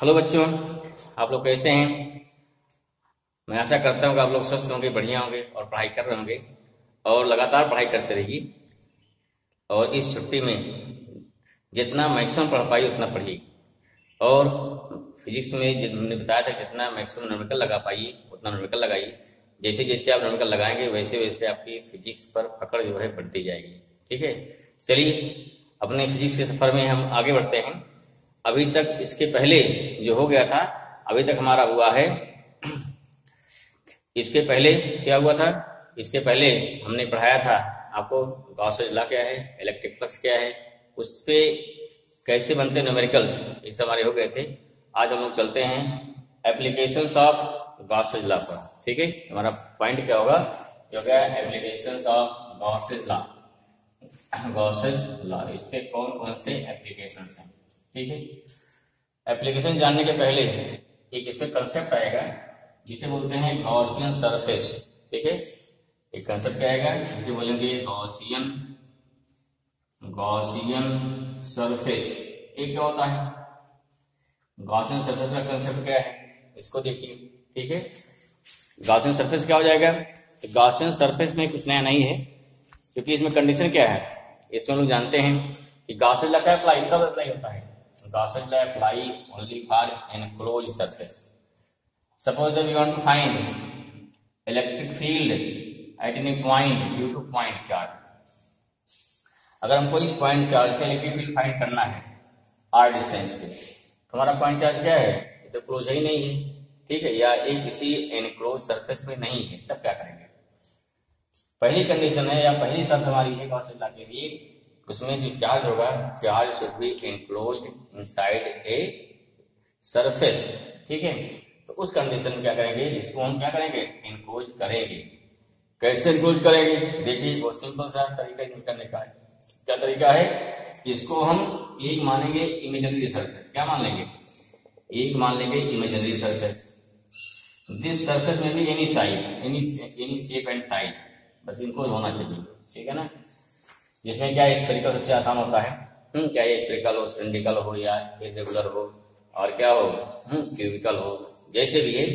Hello बच्चों, आप लोग कैसे हैं। मैं आशा करता हूँ कि आप लोग स्वस्थ होंगे, बढ़िया होंगे और पढ़ाई कर रहे होंगे और लगातार पढ़ाई करते रहिए। और इस छुट्टी में जितना मैक्सिमम पढ़ पाइए उतना पढ़िए। और फिजिक्स में मैंने बताया था जितना मैक्सिमम न्यूमेरिकल लगा पाइए उतना न्यूमेरिकल लगाइए। जैसे जैसे आप न्यूमेरिकल लगाएंगे वैसे वैसे आपकी फिजिक्स पर पकड़ जो है बढ़ती जाएगी। ठीक है, चलिए अपने फिजिक्स के सफर में हम आगे बढ़ते हैं। अभी तक इसके पहले जो हो गया था, अभी तक हमारा हुआ है। इसके पहले क्या हुआ था, इसके पहले हमने पढ़ाया था आपको गॉसेस लॉ क्या है, इलेक्ट्रिक फ्लक्स क्या है, उस पे कैसे बनते न्यूमेरिकल्स, ये सब हमारे हो गए थे। आज हम लोग चलते हैं एप्लीकेशंस ऑफ गॉसेस लॉ पर। ठीक है, हमारा पॉइंट क्या होगा, जो क्या है applications of Gauss's law. Gauss's law, इसके कौन कौन से एप्लीकेशंस हैं। ठीक है, एप्लीकेशन जानने के पहले एक इसमें कंसेप्ट आएगा जिसे बोलते हैं गॉसियन सरफेस। ठीक है, एक कंसेप्ट क्या आएगा जिसे बोलेंगे गॉसियन सरफेस। ये क्या होता है, गॉसियन सरफेस का कंसेप्ट क्या है, इसको देखिए। ठीक है, गॉसियन सरफेस क्या हो जाएगा, गॉसियन सरफेस में कुछ नया नहीं है, क्योंकि इसमें कंडीशन क्या है, इसमें लोग जानते हैं कि गॉसेस लॉ का अप्लाई कब अप्लाई होता है। Gaussian law apply only for enclosed surface. Suppose that we want to find electric field at any point due to point charge. अगर हमको इस पॉइंट चार्ज से इलेक्ट्रिक फील्ड फाइंड करना है r डिस्टेंस पे, तो हमारा पॉइंट चार्ज क्या है, ये तो क्लोज ही नहीं है। ठीक है, या एक किसी एनक्लोज सरफेस में नहीं है, तब क्या करेंगे। पहली कंडीशन है या पहली शर्त हमारी है गॉसियन लॉ के लिए, उसमें जो चार्ज होगा, charge should be enclosed inside a surface. ठीक है, तो उस कंडीशन में क्या करेंगे, इसको हम क्या करेंगे, एनक्लोज करेंगे। कैसे एनक्लोज करेंगे, देखिए बहुत सिंपल सा तरीका यूज करने का है। क्या तरीका है, इसको हम एक मानेंगे इमेजिनरी सरफेस। क्या मान लेंगे, एक मान लेंगे इमेजिनरी सरफेस। दिस सरफेस में भी any size, any shape and size, बस इनको होना चाहिए। ठीक है ना, जिसमें क्या स्फेरिकल सबसे आसान होता है। क्या ये स्फेरिकल हो, सिलिंड्रिकल हो या इरेगुलर हो, और क्या हो क्यूबिकल हो, जैसे भी है,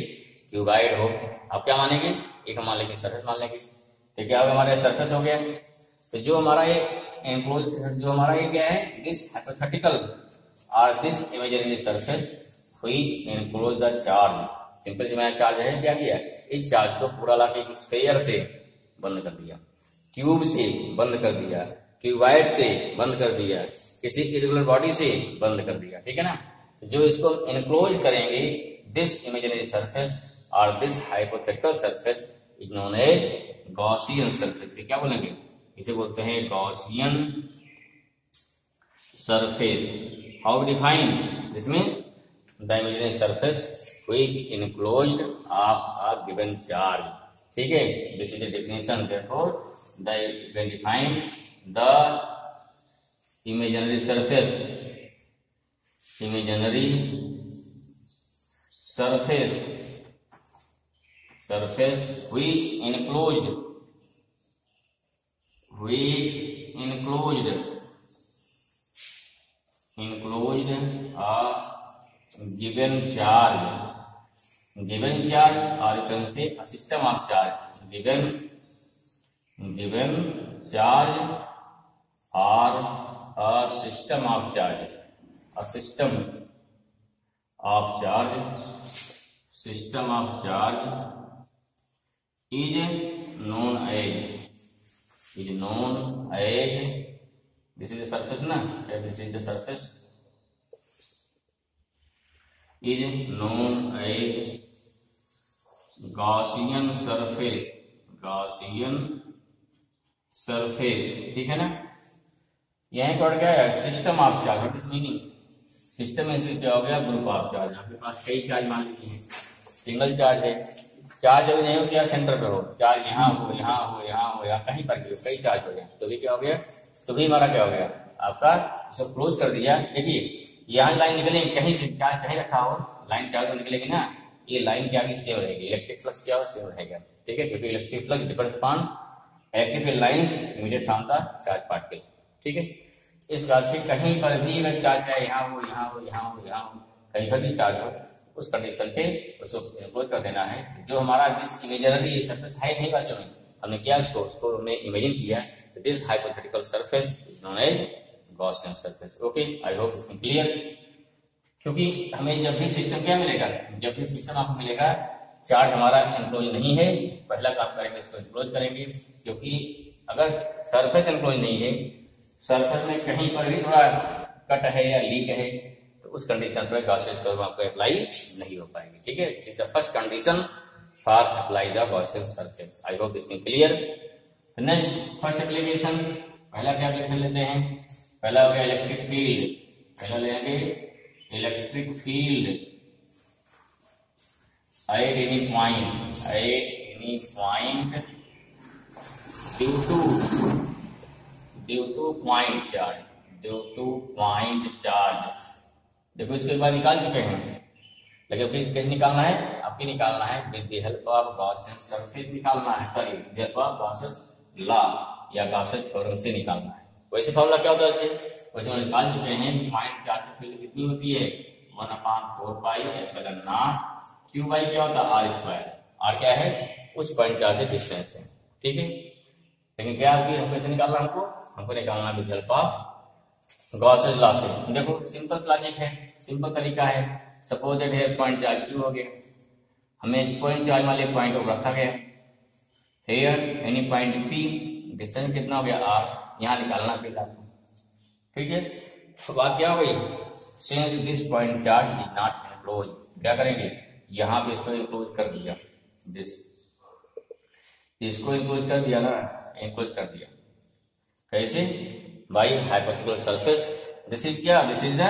क्यूबाइड हो, आप क्या मानेंगे, एक हम मान लेंगे सरफेस मान लेंगे। तो क्या होगा, हमारा सरफेस हो गया। तो जो हमारा ये एनक्लोज, जो हमारा ये क्या है, दिस हाइपोथेटिकल और this imaginary surface which enclose the charge. Simple से मैंने चार्ज है क्या किया, इस चार्ज को पूरा लाके एक स्फीयर से बंद कर दिया, क्यूब से बंद कर दिया, क्यूबाइड से बंद कर दिया, किसी इरेगुलर बॉडी से बंद कर दिया। ठीक है ना, तो जो इसको एनक्लोज करेंगे, दिस इमेजिनरी सरफेस और this hypothetical surface is known as Gaussian surface. क्या बोलेंगे, इसे बोलते हैं Gaussian surface. How define, this means the imaginary surface which enclosed of a given charge. ठीक है, this is the definition. Therefore you can define the imaginary surface which enclosed a given charge, or you can say a system of charge, given charge or a system of charge, system of charge is known as this is the surface na, this is the surface, is known as Gaussian surface, ठीक है ना। यहीं पर क्या है, system of charge. What is meaning, system में से क्या हो गया, ग्रुप ऑफ चार्ज। आपके पास कई चार्ज मान लीजिए, सिंगल चार्ज है, चार्ज अगर नहीं हो क्या, सेंटर पे हो, चार्ज यहाँ हो, यहाँ हो, यहाँ हो, या कहीं पर भी हो, कई चार्ज हो जाए तो भी क्या हो गया, तो भी हमारा क्या हो गया, आपका इसको क्लोज कर दिया। देखिए यहाँ लाइन निकलेगी, कहीं से चार्ज कहीं रखा हो, लाइन चार्ज निकलेगी ना, ये लाइन क्या सेम रहेगी, इलेक्ट्रिक फ्लक्स क्या सेम रहेगा। ठीक है, क्योंकि electric flux depends upon electric field lines immediate from the charge particle. ठीक है, इस बात से कहीं पर भी अगर चार्ज है, यहाँ हो, यहाँ हो, यहाँ हो, यहाँ हो, कहीं पर भी चार्ज हो, उस कंडीशन पे उसको इम्पोज कर देना है। जो हमारा दिस इमेजिनरी सरफेस है नहीं बच्चों में, हमने किया उसको हमने इमेजिन किया, this hypothetical surface is known as Gaussian surface. Okay, I hope it's clear. क्योंकि हमें जब भी सिस्टम क्या मिलेगा, जब भी सिस्टम आपको मिलेगा चार्ज हमारा एनक्लोज नहीं है, पहला काम करेंगे इसको एनक्लोज करेंगे। क्योंकि अगर सरफेस एनक्लोज नहीं है, सरफेस में कहीं पर भी थोड़ा कट है या लीक है, तो उस कंडीशन पर गॉसियन सरफेस आपको अप्लाई नहीं हो पाएगी। ठीक है, this is the first condition for apply the Gaussian surface. I hope this is clear. Next first application, पहला क्या एप्लीकेशन लेते हैं, पहला हो गया इलेक्ट्रिक फील्ड। पहला लेंगे electric field at any point due to point charge। देखो इसको एक बार निकाल चुके हैं, लेकिन फिर कैसे निकालना है, आपकी निकालना है with the help of Gaussian surface निकालना है, sorry with the help of Gauss's law या गॉसियस थ्योरम से निकालना है। वैसे फॉर्मूला क्या होता है, वैसे हम निकाल चुके हैं। पॉइंट चार्ज से फील्ड कितनी होती है, 1/4 pi epsilon naught Q by क्या होता है आर स्क्वायर। आर क्या है, उस पॉइंट चार्ज से डिस्टेंस है। ठीक है, लेकिन क्या हमको कैसे निकालना, हमको निकालना with help of Gauss's law से। देखो सिंपल लॉजिक है, सिंपल तरीका है। सपोज दैट है पॉइंट चार्ज क्यू हो गया, हमें इस पॉइंट चार्ज वाले पॉइंट को रखा गया here any point P, distance कितना हो गया आर, यहाँ निकालना फिर आपको। ठीक है, तो बात क्या हो गई, since this point charge is not enclose, क्या करेंगे यहाँ पे इसको इनक्लोज कर दिया, इसको इनक्लोज कर दिया ना, इनक्लोज कर दिया कैसे, by hypothetical surface. This is क्या, this is the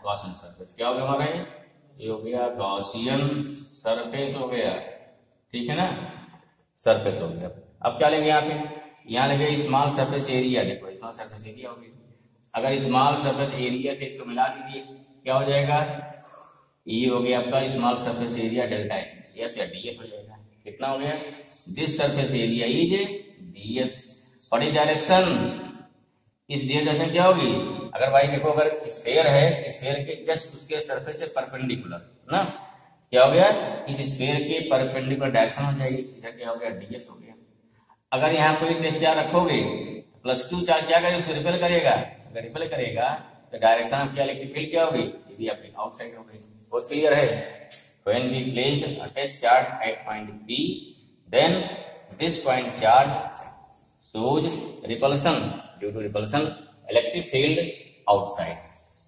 Gaussian surface. क्या हो गया हमारा, ये हो गया गॉसियन सरफेस हो गया। ठीक है ना, सरफेस हो गया। अब क्या लेंगे यहाँ पे, यहाँ लेंगे स्मॉल सरफेस एरिया। देखो स्मॉल सरफेस एरिया हो गया, अगर स्मॉल सरफेस एरिया से इसको मिला दीजिए क्या हो जाएगा, ये हो गया आपका small surface area delta S या डीएस हो जाएगा। कितना हो गया, this surface area is DS. और ये डायरेक्शन, इस डायरेक्शन क्या होगी, अगर भाई देखो अगर स्फीयर है, स्फीयर के जस्ट उसके सरफेस से परपेंडिकुलर ना, क्या हो गया, इस स्फीयर के परपेंडिकुलर डायरेक्शन हो जाएगी, इधर क्या हो गया डीएस हो गया। अगर यहाँ कोई चार्ज रखोगे +2 चार्ज क्या करेगा, उसको रिपेल करेगा, अगर रिपेल करेगा तो डायरेक्शन ऑफ क्या इलेक्ट्रिक फील्ड क्या होगी, यदि आपकी आउटसाइड हो गई। बहुत क्लियर है। When we place a test charge at point P, then this point charge shows repulsion due to repulsion electric field outside.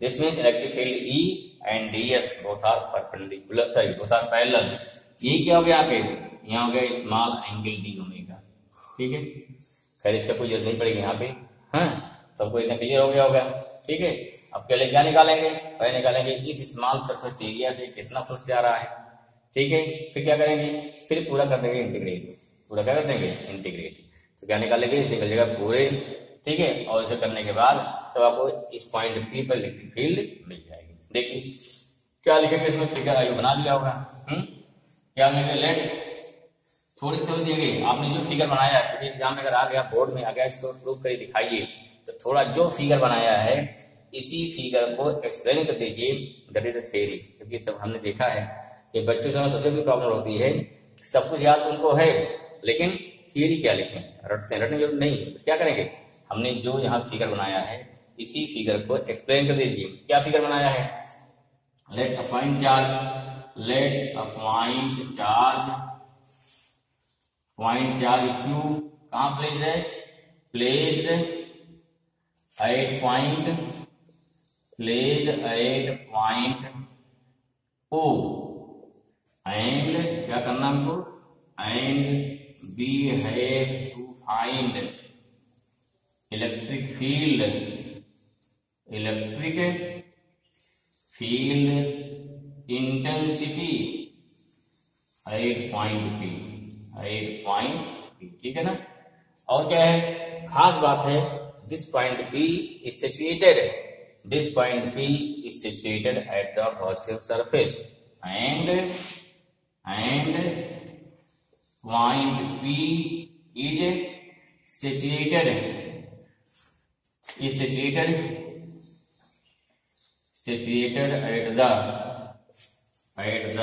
This means electric field E and ds both are perpendicular, sorry both are parallel. ये क्या हो गया यहाँ पे, यहाँ हो गया small angle D omega. ठीक है, खैर इसका कोई जरूरत नहीं पड़ेगी यहाँ पे, हाँ सबको इतना क्लियर हो गया होगा। ठीक है, अब पहले क्या निकालेंगे, पहले निकालेंगे इस स्मॉल सरफेस एरिया से कितना फ्लक्स जा रहा है। ठीक है, फिर क्या करेंगे, फिर पूरा कर देंगे इंटीग्रेट, पूरा क्या कर देंगे इंटीग्रेट। तो क्या निकालेंगे, इसे निकल जाएगा पूरे। ठीक है, और इसे करने के बाद तब आपको इस पॉइंट पी पर इलेक्ट्रिक फील्ड मिल जाएगी। देखिए क्या लिखेंगे इसमें, फिगर आयु बना दिया होगा। क्या लिखेंगे, लेट थोड़ी थोड़ी देंगे, आपने जो फिगर बनाया है, क्योंकि एग्जाम में अगर आ गया, बोर्ड में आ गया, इसको प्रूव कर दिखाइए, तो थोड़ा जो फिगर बनाया है इसी फिगर को एक्सप्लेन कर दीजिए, दैट इज द थ्योरी। क्योंकि सब हमने देखा है कि बच्चों से सबसे बड़ी प्रॉब्लम होती है, सब कुछ याद उनको है लेकिन थ्योरी क्या लिखें, रटने जरूरत नहीं है। तो क्या करेंगे, हमने जो यहाँ फिगर बनाया है इसी फिगर को एक्सप्लेन कर दीजिए। क्या फिगर बनाया है, let a point charge Q कहाँ प्लेस है, placed at point O and क्या करना हमको, and we have to find electric field intensity at point P। ठीक है ना, और क्या है, खास बात है, this point P is situated at the Gaussian surface and point P is situated at the at the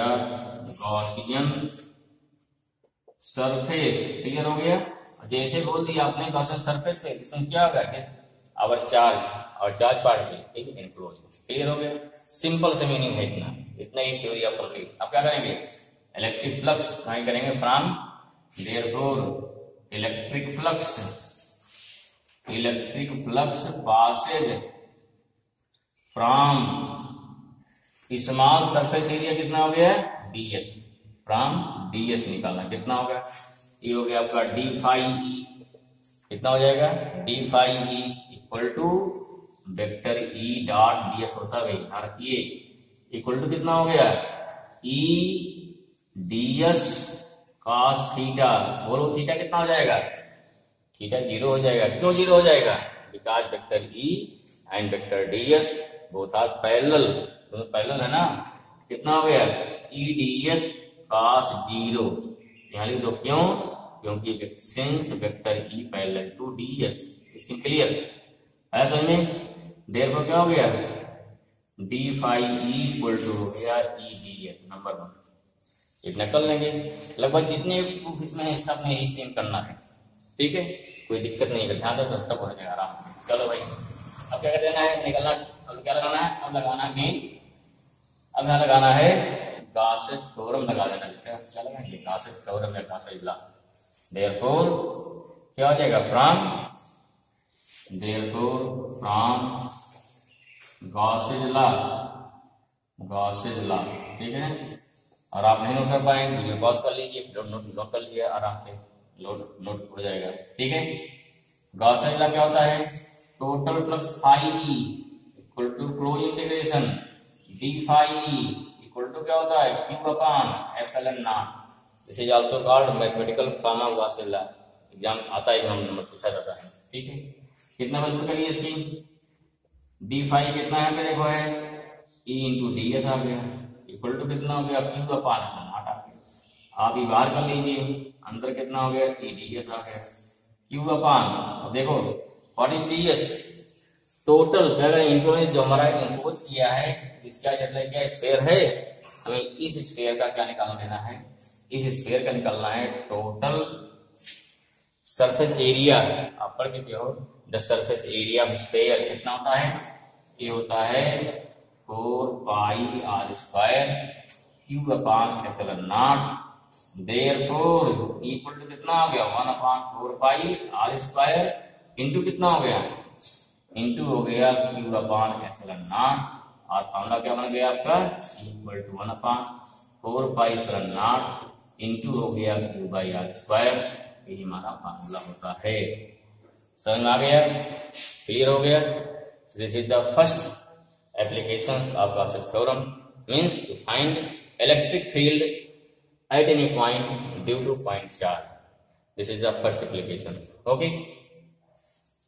Gaussian surface. Clear हो गया। जैसे बोल दिया आपने गॉसियन सरफेस पे, इसमें क्या होगा कि our charge particle is enclose. Clear हो गया। सिंपल से मीनिंग है इतना ही थ्योरी ऑफ कंप्लीट। अब क्या करेंगे, इलेक्ट्रिक फ्लक्स फाइंड करेंगे from therefore electric flux passes from small surface area कितना हो गया ds, फ्रॉम ds निकालना कितना होगा, ये हो गया आपका d फाई e, कितना हो जाएगा d phi e equal to vector e dot ds होता है भाई, ये इक्वल टू कितना हो गया e ds cos थीटा। बोलो थीटा कितना हो जाएगा, थीटा 0 हो जाएगा। क्यों 0 हो जाएगा, because vector e and vector ds both are parallel, दोनों पैरेलल है ना। कितना हो गया e ds cos 0, यहाँ लिख दो क्यों, क्योंकि since vector e parallel to ds। इसकी क्लियर है समझ में। देयरफॉर क्या हो गया d phi e equal to हो गया e ds नंबर 1। इतना कर लेंगे, लगभग जितने प्रूफ इसमें है सब में यही सेम करना है, ठीक है, कोई दिक्कत नहीं है, ध्यान दो तब हो जाएगा आराम से। चलो भाई अब क्या देना है, निकलना, अब क्या लगाना है, अब लगाना है मेन, अब यहाँ लगाना है गॉसेस थ्योरम लगा देना। क्या लगाएंगे गॉसेस थ्योरम या गॉसेस लॉ। देयरफॉर क्या हो जाएगा फ्रॉम गॉसेस लॉ, ठीक है। और आप नहीं नोट कर पाएंगे वीडियो पॉज कर लीजिए, नोट कर लीजिए आराम से, नोट हो जाएगा, ठीक है। गॉसेस लॉ क्या होता है, total flux phi E equal to close integration D phi E equal to क्या होता है Q upon epsilon naught. This is also called mathematical form of Gauss's law. Exam आता है, एग्जाम नंबर पूछा जाता है, ठीक है। कितना मजबूत करिए इसकी, डी फाई कितना है मेरे को है ई इंटू डी एस आ गया इक्वल टू कितना हो गया क्यू अपॉन एप्सिलॉन नॉट आ गया। आप ये बाहर कर लीजिए, अंदर कितना हो गया ई डी एस आ गया क्यू अपॉन, अब देखो what is D S total, जो हमारा इंपोज किया है इसका मतलब क्या स्फीयर है, हमें इस स्फीयर का क्या निकालना देना है, इस स्फीयर का निकालना है टोटल सरफेस एरिया। आप पढ़ चुके हो the surface area of sphere कितना होता है, ये होता है 4 pi r square Q upon epsilon naught. Therefore equal to कितना हो गया 1 upon 4 pi r square into कितना हो गया, इंटू हो गया क्यू अपॉन एप्सिलॉन नॉट, और फॉर्मूला क्या बन गया आपका equal to 1 upon 4 pi epsilon naught into हो गया क्यू बाई आर स्क्वायर। यही हमारा फॉर्मूला होता है। समझ में आ गया, क्लियर हो गया। This is the first application of Gauss's theorem, means to find electric field at any point due to point charge. This is the first application, okay.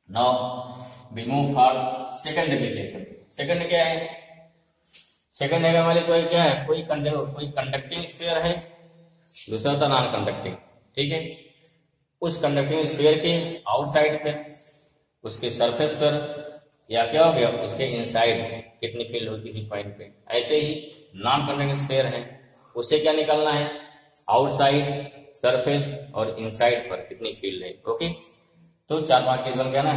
Now we move for second application। Second क्या है, second है हमारे कोई क्या है, कोई conducting sphere है, दूसरा था नॉन कंडक्टिंग, ठीक है। उस कंडक्टिंग स्फीयर के आउटसाइड पर, उसके सरफेस पर, या क्या हो गया उसके इनसाइड कितनी फील्ड होगी किसी पॉइंट पे। ऐसे ही नॉन कंडक्टिंग स्फीयर है, उससे क्या निकालना है आउटसाइड, सरफेस और इनसाइड पर कितनी फील्ड है, ओके। तो 4-5 केस बन गया ना,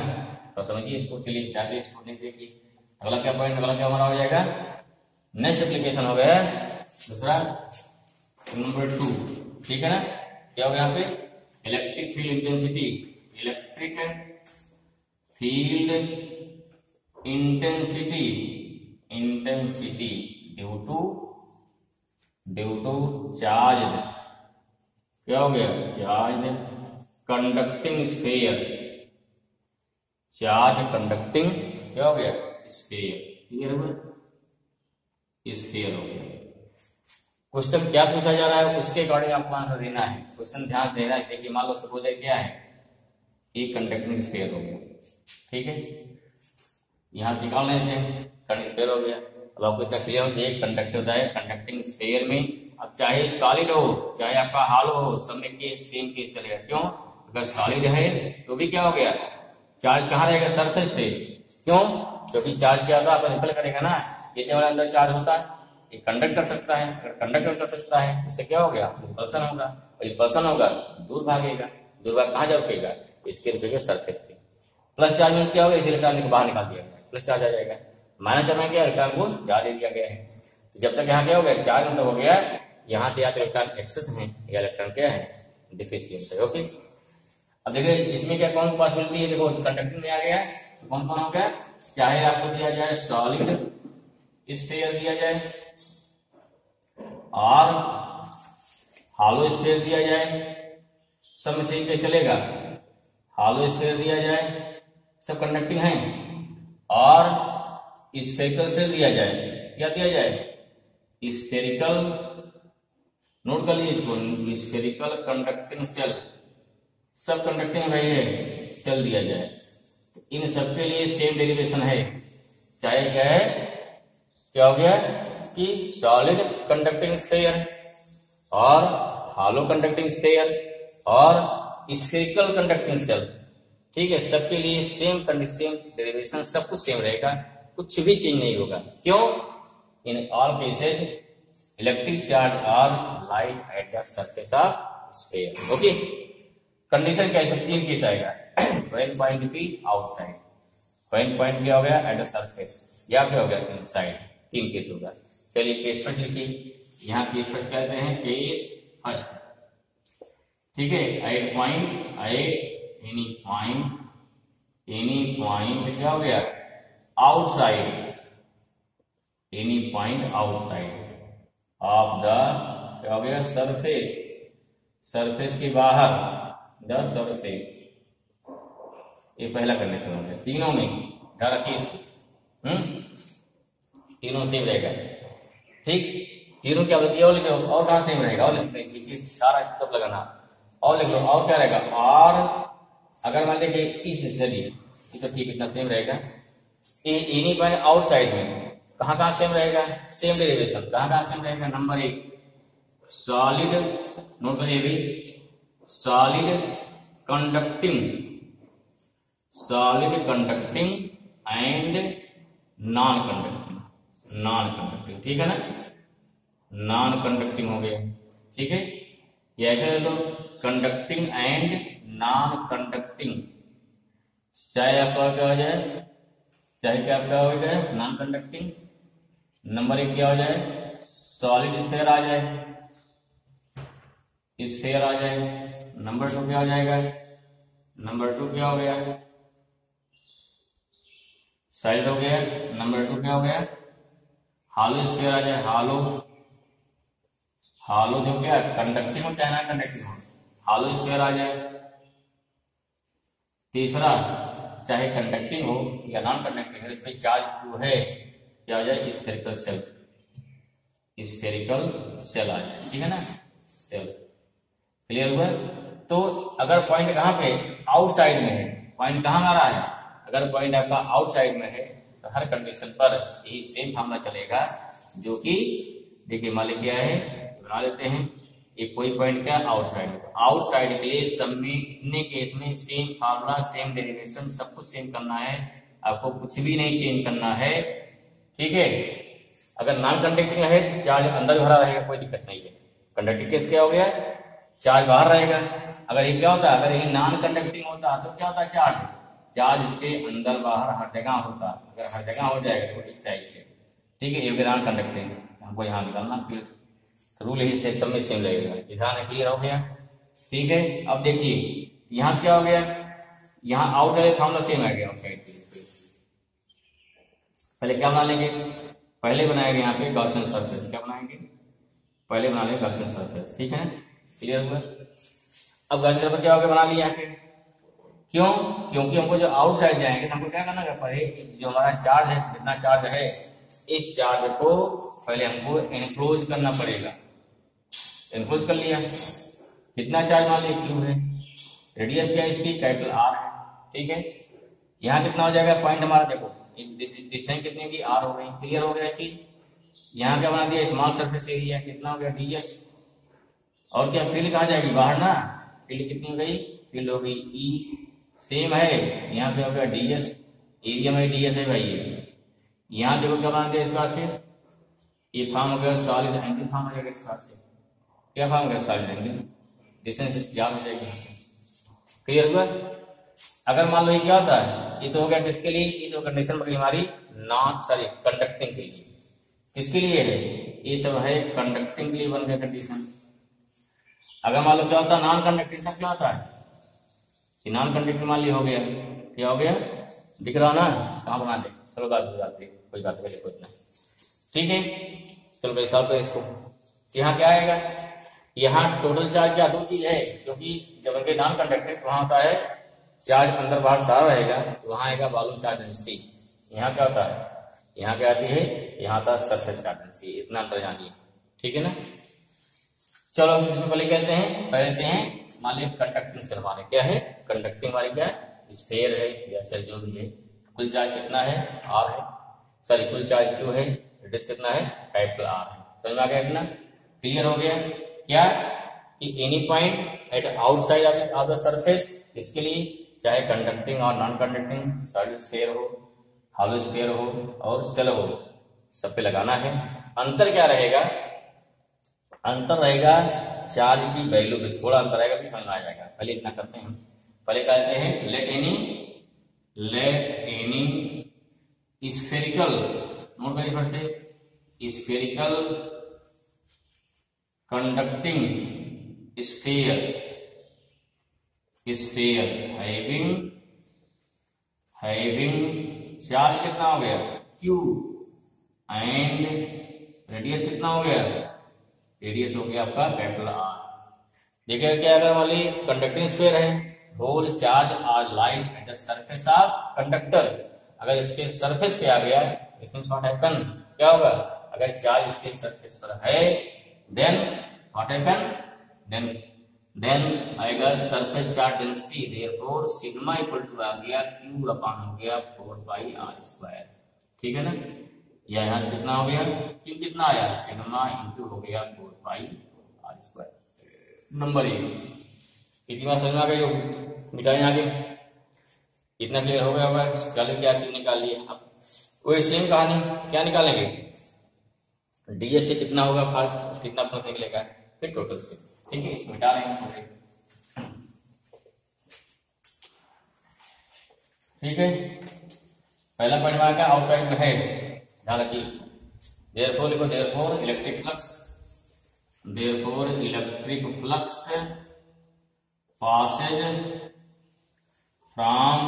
तो समझिए इसको क्लियर जाइए, इसको नहीं देखिए। अगला क्या पॉइंट, अगला क्या हमारा हो जाएगा, नेक्स्ट एप्लीकेशन हो गया दूसरा नंबर 2, ठीक है ना। क्या हो गया यहाँ पे electric field intensity, electric field intensity due to charge, क्या हो गया charge conducting sphere, charge conducting क्या हो गया स्फीयर, क्लियर हुआ, स्फीयर हो गया। क्वेश्चन क्या पूछा जा रहा है उसके अकॉर्डिंग आपको आंसर देना है, क्वेश्चन ध्यान देना है। देखिए मान लो सपोज क्या है, एक कंडक्टिंग स्फीयर हो गया, ठीक है, यहां निकालने से कंडक्टिंग स्फीयर हो गया। अब आपको इतना क्लियर हो, एक कंडक्टर होता है कंडक्टिंग स्फीयर में, अब चाहे सॉलिड हो चाहे आपका हालो हो, सब में केस सेम केस चलेगा। क्यों, अगर सॉलिड है तो भी क्या हो गया चार्ज कहाँ रहेगा सरफेस पे, क्यों, क्योंकि चार्ज क्या होगा आप रिपेल करेगा ना, जैसे हमारे अंदर चार्ज होता है ये कंडक्ट कर सकता है, अगर कंडक्ट कर सकता है इससे क्या हो गया, रिपल्सन होगा, और रिपल्सन होगा दूर भागेगा, दूर भाग कहाँ जा रुकेगा, इसके रुकेगा सरफेस पे। प्लस चार्ज मीन्स क्या होगा, इस इलेक्ट्रॉन को बाहर निकाल दिया गया, प्लस चार्ज आ जाएगा। माइनस चार्ज में क्या, इलेक्ट्रॉन को जा दे दिया गया है। तो जब तक यहाँ क्या हो गया, चार्ज मतलब हो गया, यहाँ से या तो इलेक्ट्रॉन एक्सेस है या इलेक्ट्रॉन क्या है, डिफिशिएंट है। ओके, अब देखिए इसमें क्या कौन पॉसिबिलिटी है, देखो कंडक्टिंग में आ गया है, तो कौन कौन हो गया, चाहे आपको दिया जाए सॉलिड स्फीयर दिया जाए और हॉलो स्फीयर दिया जाए, सब में से एक चलेगा, हॉलो स्फीयर दिया जाए सब कंडक्टिंग है, और स्फेरिकल सेल दिया जाए, क्या दिया जाए, स्फेरिकल, नोट कर लीजिए इसको, स्फेरिकल कंडक्टिंग सेल, सब कंडक्टिंग भाई है, सेल दिया जाए। इन सबके लिए सेम डेरिवेशन है, चाहे क्या है, क्या हो गया कि सॉलिड कंडक्टिंग स्फीयर और हॉलो कंडक्टिंग स्फीयर और स्फेरिकल कंडक्टिंग सेल, ठीक है, सबके लिए सेम कंडीशन डेरिवेशन, सब कुछ सेम रहेगा, कुछ भी चेंज नहीं होगा। क्यों, in all cases electric charge are light at the surface of sphere. Okay, condition क्या है, तीन केस आएगा, when point be outside, when point क्या हो गया एट द सरफेस, या क्या हो गया इनसाइड, तीन केस होगा। चलिए केस फर्स्ट लिखिए, यहाँ केस फर्स्ट कहते हैं, केस फर्स्ट, ठीक है, at point, at any point क्या हो गया, outside, any point outside of the क्या हो गया, सरफेस, सरफेस के बाहर, द सरफेस, ये पहला कंडीशन हो गया। तीनों में ध्यान रखिए, तीनों सेम रहेगा, ठीक, तीनों क्या बोलती है, और कहाँ सेम रहेगा, और लिख सारा सब लगाना, और लिख लो, और क्या रहेगा, और अगर मान लीजिए इस चलिए तो ठीक, इतना सेम रहेगा। इन्हीं पॉइंट आउटसाइड में कहाँ सेम रहेगा, सेम डेरिवेशन, कहाँ सेम रहेगा, नंबर एक सॉलिड, नोट करिए भी, solid conducting, solid conducting and non conducting, non conducting, ठीक है ना, नॉन कंडक्टिंग हो गया, ठीक है, या ऐसा लो कंडक्टिंग एंड नॉन कंडक्टिंग, चाहे आपका क्या हो जाए, चाहे क्या आपका हो जाए नॉन कंडक्टिंग, नंबर एक क्या हो जाए, सॉलिड स्फीयर आ जाए, स्फीयर आ जाए, नंबर टू क्या हो जाएगा, नंबर टू क्या हो गया, साइड हो गया, नंबर टू क्या हो गया, हॉलो स्फीयर आ जाए, हॉलो, हॉलो जो क्या कंडक्टिंग हो चाहे ना कंडक्टिंग हो, हॉलो स्फीयर आ जाए। तीसरा चाहे कंडक्टिंग हो या नॉन कंडक्टिंग हो, इसमें चार्ज जो है क्या हो जाए, स्फेरिकल सेल, स्फेरिकल सेल आ जाए, ठीक है ना, सेल, क्लियर हुआ। तो अगर पॉइंट कहाँ पे, आउटसाइड में है, पॉइंट कहाँ आ रहा है, अगर पॉइंट आपका आउटसाइड में है तो हर कंडीशन पर यही सेम फार्मूला चलेगा, जो कि देखिए मान लीजिए क्या है, बना लेते हैं, एक कोई पॉइंट क्या आउटसाइड, आउटसाइड के लिए सब में इतने केस में सेम फार्मूला, सेम डेरिवेशन, सब कुछ सेम करना है, आपको कुछ भी नहीं चेंज करना है, ठीक है। अगर नॉन कंडक्टिंग है, चार्ज अंदर भरा रहेगा, कोई दिक्कत नहीं है। कंडक्टिंग केस क्या हो गया, चार्ज बाहर रहेगा। अगर ये क्या होता है, अगर ये नॉन कंडक्टिंग होता तो क्या होता है, चार्ज, चार्ज इसके अंदर बाहर हर जगह होता, अगर हर जगह हो जाएगा तो इस टाइप से, ठीक है, ये नॉन कंडक्टिंग, हमको यहाँ निकालना, फिर रूल ही से सब में सेम लगेगा, ध्यान क्लियर हो गया, ठीक है। अब देखिए यहां से क्या हो गया, यहाँ आउटसाइड फार्मूला सेम आ गया, आउटसाइड के लिए पहले क्या बना लेंगे, पहले बनाएंगे यहाँ पे गॉसियन सरफेस, क्या बनाएंगे, पहले बना लेंगे गॉसियन सरफेस, ठीक है, क्लियर हुआ। अब गॉसियन सरफेस क्या हो गया, बना लिया यहाँ पे, क्यों, क्योंकि हमको जो आउटसाइड जाएंगे तो हमको क्या करना है, पहले जो हमारा चार्ज है, जितना चार्ज है, इस चार्ज को पहले हमको एनक्लोज करना पड़ेगा, एनक्लोज कर लिया, कितना चार्ज मान लीजिए क्यू है, रेडियस क्या है इसकी, कैपिटल आर है, ठीक है। यहाँ कितना हो जाएगा, पॉइंट हमारा देखो डिस्टेंस कितनी की, आर हो गई, क्लियर हो गया इसकी। यहाँ क्या बना दिया, स्मॉल सरफेस एरिया, कितना हो गया, डीएस, और क्या फील्ड कहाँ जाएगी, बाहर ना, फील्ड कितनी हो गई, फील्ड हो गई ई, सेम है, यहाँ पे हो गया डीएस, एरिया में डीएस है भाई, यहाँ देखो क्या बना दिया इस बार से, ये फॉर्म हो गया सॉलिड एंगल फॉर्म हो जाएगा इस बात से। क्या फॉर्म हो गया? Solid angle. डिस्टेंस याद हो जाएगी। क्लियर हुआ? अगर मान लो ये क्या होता है, ये तो हो गया किसके लिए? ये तो कंडीशन बनी हमारी कंडक्टिंग के लिए। किसके लिए है? ये सब है कंडक्टिंग के लिए बन गया कंडीशन। अगर मान लो क्या होता है नॉन कंडक्टिंग का, क्या होता है कि नॉन कंडक्टिंग मान ली हो गया, क्या हो गया? दिख रहा ना? कहाँ बना दे? चलो बात कोई बात नहीं, कोई ना। ठीक है, चलो भाई सॉल्व करें इसको। यहाँ क्या आएगा? यहाँ टोटल चार्ज क्या? दो चीज है, क्योंकि जब उनके नॉन कंडक्टिंग वहां होता है चार्ज अंदर बाहर सारा रहेगा, तो वहां आएगा वॉल्यूम चार्ज डेंसिटी। यहाँ क्या होता है? यहाँ क्या आती है? यहाँ था सरफेस चार्ज डेंसिटी। इतना अंतर जानिए, ठीक है ना? चलो इसमें पहले कहते हैं मान लीजिए कंडक्टिंग सेल हमारे क्या है? कंडक्टिंग हमारी क्या है? स्फीयर है या सेल जो भी है। कुल चार्ज कितना है? आर है। सॉरी, कुल चार्ज क्यू है, रेडियस कितना है? कैपिटल आर है। समझ में आ गया इतना? क्लियर हो गया क्या? कि any point at outside of the surface, इसके लिए चाहे कंडक्टिंग और नॉन कंडक्टिंग, सॉलिड स्फीयर हो, हॉलो स्फीयर हो और सेल हो, सब पे लगाना है। अंतर क्या रहेगा? अंतर रहेगा चार्ज की वैल्यू में, थोड़ा अंतर रहेगा, फिर समझ में आ जाएगा। पहले इतना करते हैं। पहले कहते हैं लेट एनी स्फेरिकल, नोट करिए फिर से, spherical conducting sphere having charge कितना हो गया? Q एंड रेडियस कितना हो गया? रेडियस हो गया आपका कैपिटल आर। देखिए क्या, अगर मान ली कंडक्टिंग स्फीयर है, whole charge are light at the surface of conductor. अगर इसके सरफेस पे आ गया, इसमें व्हाट हैपन, क्या होगा? अगर चार्ज इसके सरफेस पर है, देन व्हाट हैपन, देन आएगा surface charge density. Therefore sigma equal to आ गया Q अपॉन हो गया 4 पाई आर स्क्वायर। ठीक है ना? या यहां से कितना हो गया? Q कितना आया? सिग्मा इंटू हो गया 4 पाई आर स्क्वायर। नंबर 1 इतनी बात समझ में आ गई हो? मिटाएं आगे। इतना क्लियर हो गया होगा? क्या Q निकाल लिए। अब वही सेम कहानी, क्या निकालेंगे? डीएस से कितना होगा फाल्ट, कितना प्लस निकलेगा, फिर टोटल से। ठीक है, इसमें मिटा रहे हैं। ठीक है, पहला पॉइंट हमारा क्या? आउटसाइड में है, ध्यान रखिए इसको। देयरफॉर लिखो, therefore electric flux passes from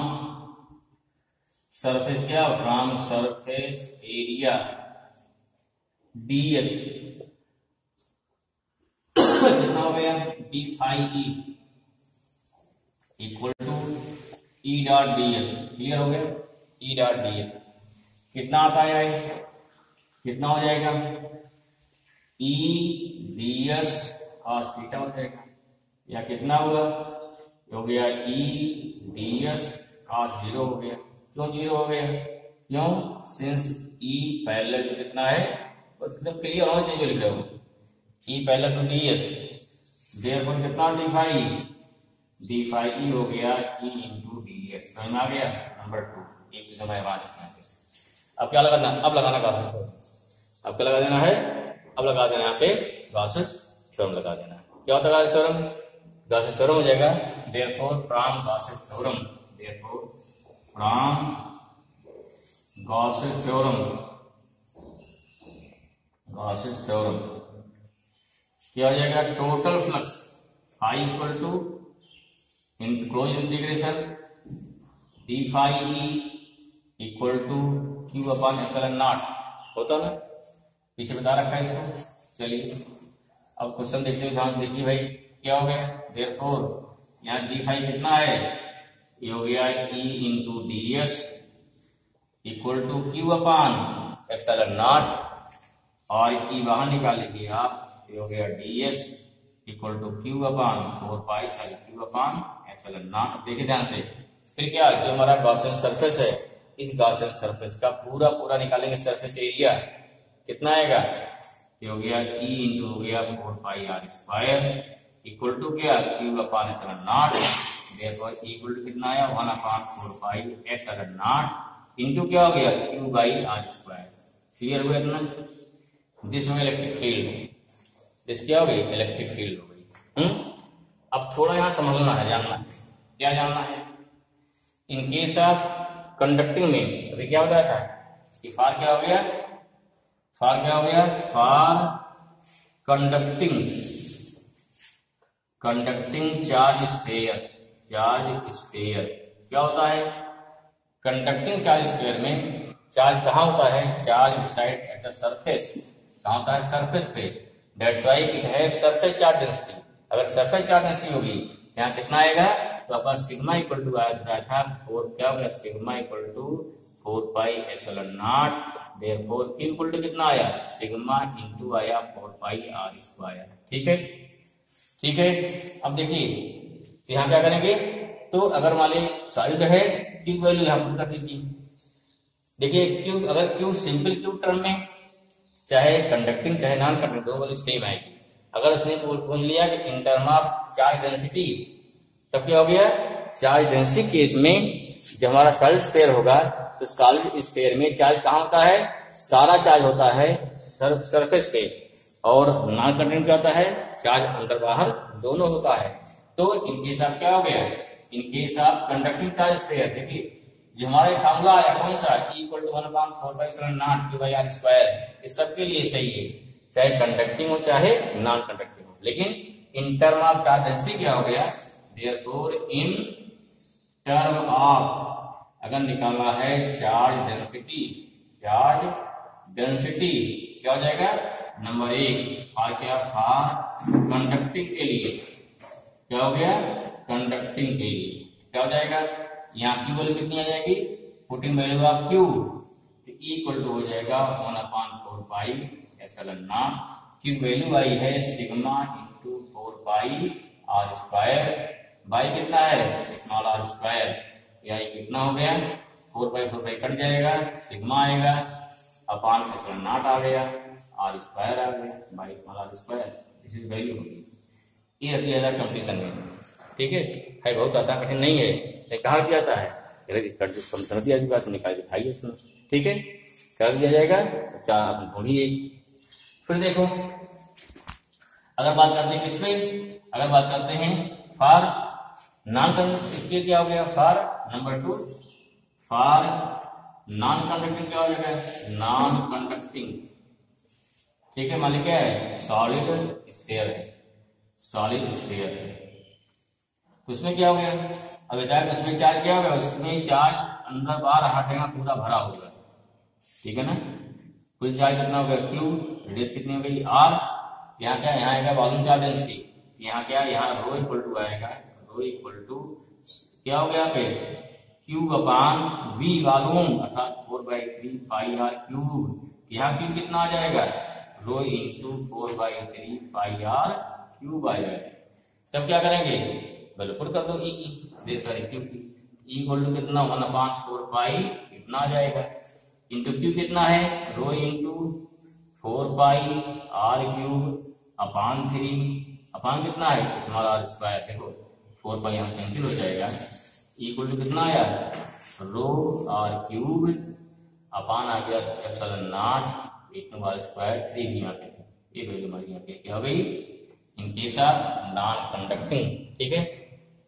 surface, क्या? फ्रॉम सरफेस एरिया ds कितना हो गया? d phi e equal to e dot ds। Clear हो गया? e डॉट ds कितना आता है? कितना हो जाएगा? e ds और थीटा हो जाएगा, या कितना हुआ? हो गया e ds cos 0 हो गया। क्यों 0 हो गया? क्यों? सिंस e पैरेलल टू कितना है? मतलब क्लियर होना चाहिए जो लिख रहे हो। E parallel to ds, therefore कितना? d phi e हो गया E इंटू ds। समझ में आ गया? नंबर 2 एक समय बाद। अब क्या लगाना? अब लगाना गॉसेस थ्योरम। अब क्या लगा देना है? अब लगा देना यहाँ पे गॉसेस थ्योरम लगा देना है। क्या होता है गॉसेस थ्योरम? गॉसेस थ्योरम हो जाएगा therefore from Gauss's theorem, therefore from Gauss's theorem क्या हो जाएगा? Total flux phi equal to close integration d phi e equal to Q upon epsilon naught. होता ना? पीछे बता रखा है इसको। चलिए अब क्वेश्चन देखते हैं, ध्यान देखिए भाई। क्या हो गया? देयरफॉर यहाँ d phi कितना है? ये हो गया E into ds equal to Q upon epsilon naught, और E बाहर निकाल लीजिए आप। ये हो गया ds equal to Q upon 4 pi sine Q upon epsilon naught. देखिए ध्यान से। फिर क्या, जो हमारा गॉसियन सरफेस है, इस गॉसियन सरफेस का पूरा निकालेंगे सरफेस एरिया। कितना आएगा? ये हो गया E इंटू हो गया 4 pi R square equal to क्या? Q upon epsilon naught. Therefore E equal to कितना आया? 1 upon 4 pi epsilon naught into क्या हो गया? Q by R square. Clear हुआ इतना? दिस हो गया इलेक्ट्रिक फील्ड, दिस क्या हो गई इलेक्ट्रिक फील्ड हो गई। अब थोड़ा यहां समझना है, जानना है, क्या जानना है, इन केस ऑफ कंडक्टिंग में अभी क्या बताया था कि फार क्या हो गया, फार क्या हो गया, for conducting charge sphere, charge sphere क्या होता है, कंडक्टिंग चार्ज स्फीयर में चार्ज कहाँ होता है, charge reside at the surface, कहाँ होता है, सरफेस पे, that's why it have surface charge density. अगर सरफेस चार्ज डेंसिटी होगी यहाँ कितना आएगा, तो अपना सिग्मा इक्वल टू आया था 4, क्या होगा sigma equal to 4 pi epsilon naught, therefore Q equal to कितना आया, सिग्मा इनटू आया 4 पाई r स्क्वायर। ठीक है, ठीक है। अब देखिए यहाँ क्या करेंगे, तो अगर मान ली सॉलिड है Q वैल्यू यहाँ पुट कर दीजिए। देखिए Q, अगर Q सिंपल Q टर्म में चाहे कंडक्टिंग चाहे नॉन कंडक्टिंग दो वैल्यू सेम आएगी। अगर उसने बोल लिया कि इन टर्म ऑफ चार्ज डेंसिटी, तब क्या हो गया, चार्ज डेंसिटी केस में जब हमारा सॉलिड स्फीयर होगा तो सॉलिड स्फीयर में चार्ज कहाँ होता है, सारा चार्ज होता है सरफेस पे, और नॉन कंडक्टिंग क्या होता है, चार्ज अंदर बाहर दोनों होता है। तो इन केस ऑफ क्या हो गया, in case of conducting charge sphere, देखिए जो हमारा फार्मूला आया कौन सा, E equal to 1/4 pi epsilon naught Q by R square, ये सबके लिए सही है, चाहे कंडक्टिंग हो चाहे नॉन कंडक्टिंग हो। लेकिन इन टर्म ऑफ चार्ज डेंसिटी क्या हो गया, देयरफॉर इन टर्म ऑफ अगर निकालना है चार्ज डेंसिटी, चार्ज डेंसिटी क्या हो जाएगा, नंबर 1 फार क्या, फार कंडक्टिंग के लिए क्या हो गया, कंडक्टिंग के लिए क्या हो जाएगा, यहाँ की वैल्यू कितनी आ जाएगी, पुटिंग वैल्यू ऑफ Q, तो E इक्वल टू हो जाएगा 1/4 pi epsilon naught, Q value आई है sigma into 4 pi R square, by कितना है स्मॉल r स्क्वायर, यानी कितना हो गया 4 पाई कट जाएगा, सिग्मा आएगा अपान एप्सिलॉन नॉट आ गया, R स्क्वायर आ गया by small r square, this is value होगी। ये रखिए जाता कंपटीशन में, ठीक है बहुत आसान कठिन नहीं है, कहा किया जाता है समझ दिया बात निकाल दिखाइए इसमें, ठीक है कर दिया जाएगा, तो आप ढूंढिए। फिर देखो अगर बात करते हैं किसमें, अगर बात करते हैं फार नॉन कंडक्टिंग, क्या हो गया फार नंबर 2, फार नॉन कंडक्टिंग क्या हो जाएगा, नॉन कंडक्टिंग, ठीक है मान लीजिए क्या है, सॉलिड स्फीयर है, सॉलिड स्फीयर है, तो उसमें क्या हो गया, अब बताया उसमें चार्ज क्या होगा, उसमें चार्ज अंदर बाहर हटेगा पूरा भरा होगा, ठीक है ना, कुल चार्ज कितना होगा Q, रेडियस कितनी हो गई R, यहाँ क्या, यहाँ आएगा वॉल्यूम चार्ज डेंसिटी, यहाँ क्या, यहाँ रो इक्वल टू आएगा, रो इक्वल टू क्या हो गया यहाँ पे Q अपान V वॉल्यूम अर्थात 4/3 पाई R क्यूब, यहाँ Q कितना आ जाएगा, rho into 4/3 pi R cube आ जाएगा। तब क्या करेंगे, वैल्यू पुट कर दो E की, सॉरी Q की, E इक्वल टू कितना 1/4 पाई कितना आ जाएगा, इंटू Q कितना है, rho into 4 pi R cube अपान 3, अपान कितना है स्मॉल r स्क्वायर, देखो 4 पाई यहाँ कैंसिल हो जाएगा, इक्वल टू कितना आया, रो R क्यूब अपान आ गया epsilon not equal r square 3 भी यहाँ पे, ये वैल्यू हमारी यहाँ पे क्या हो गई, इन केस ऑफ नॉन कंडक्टिंग, ठीक है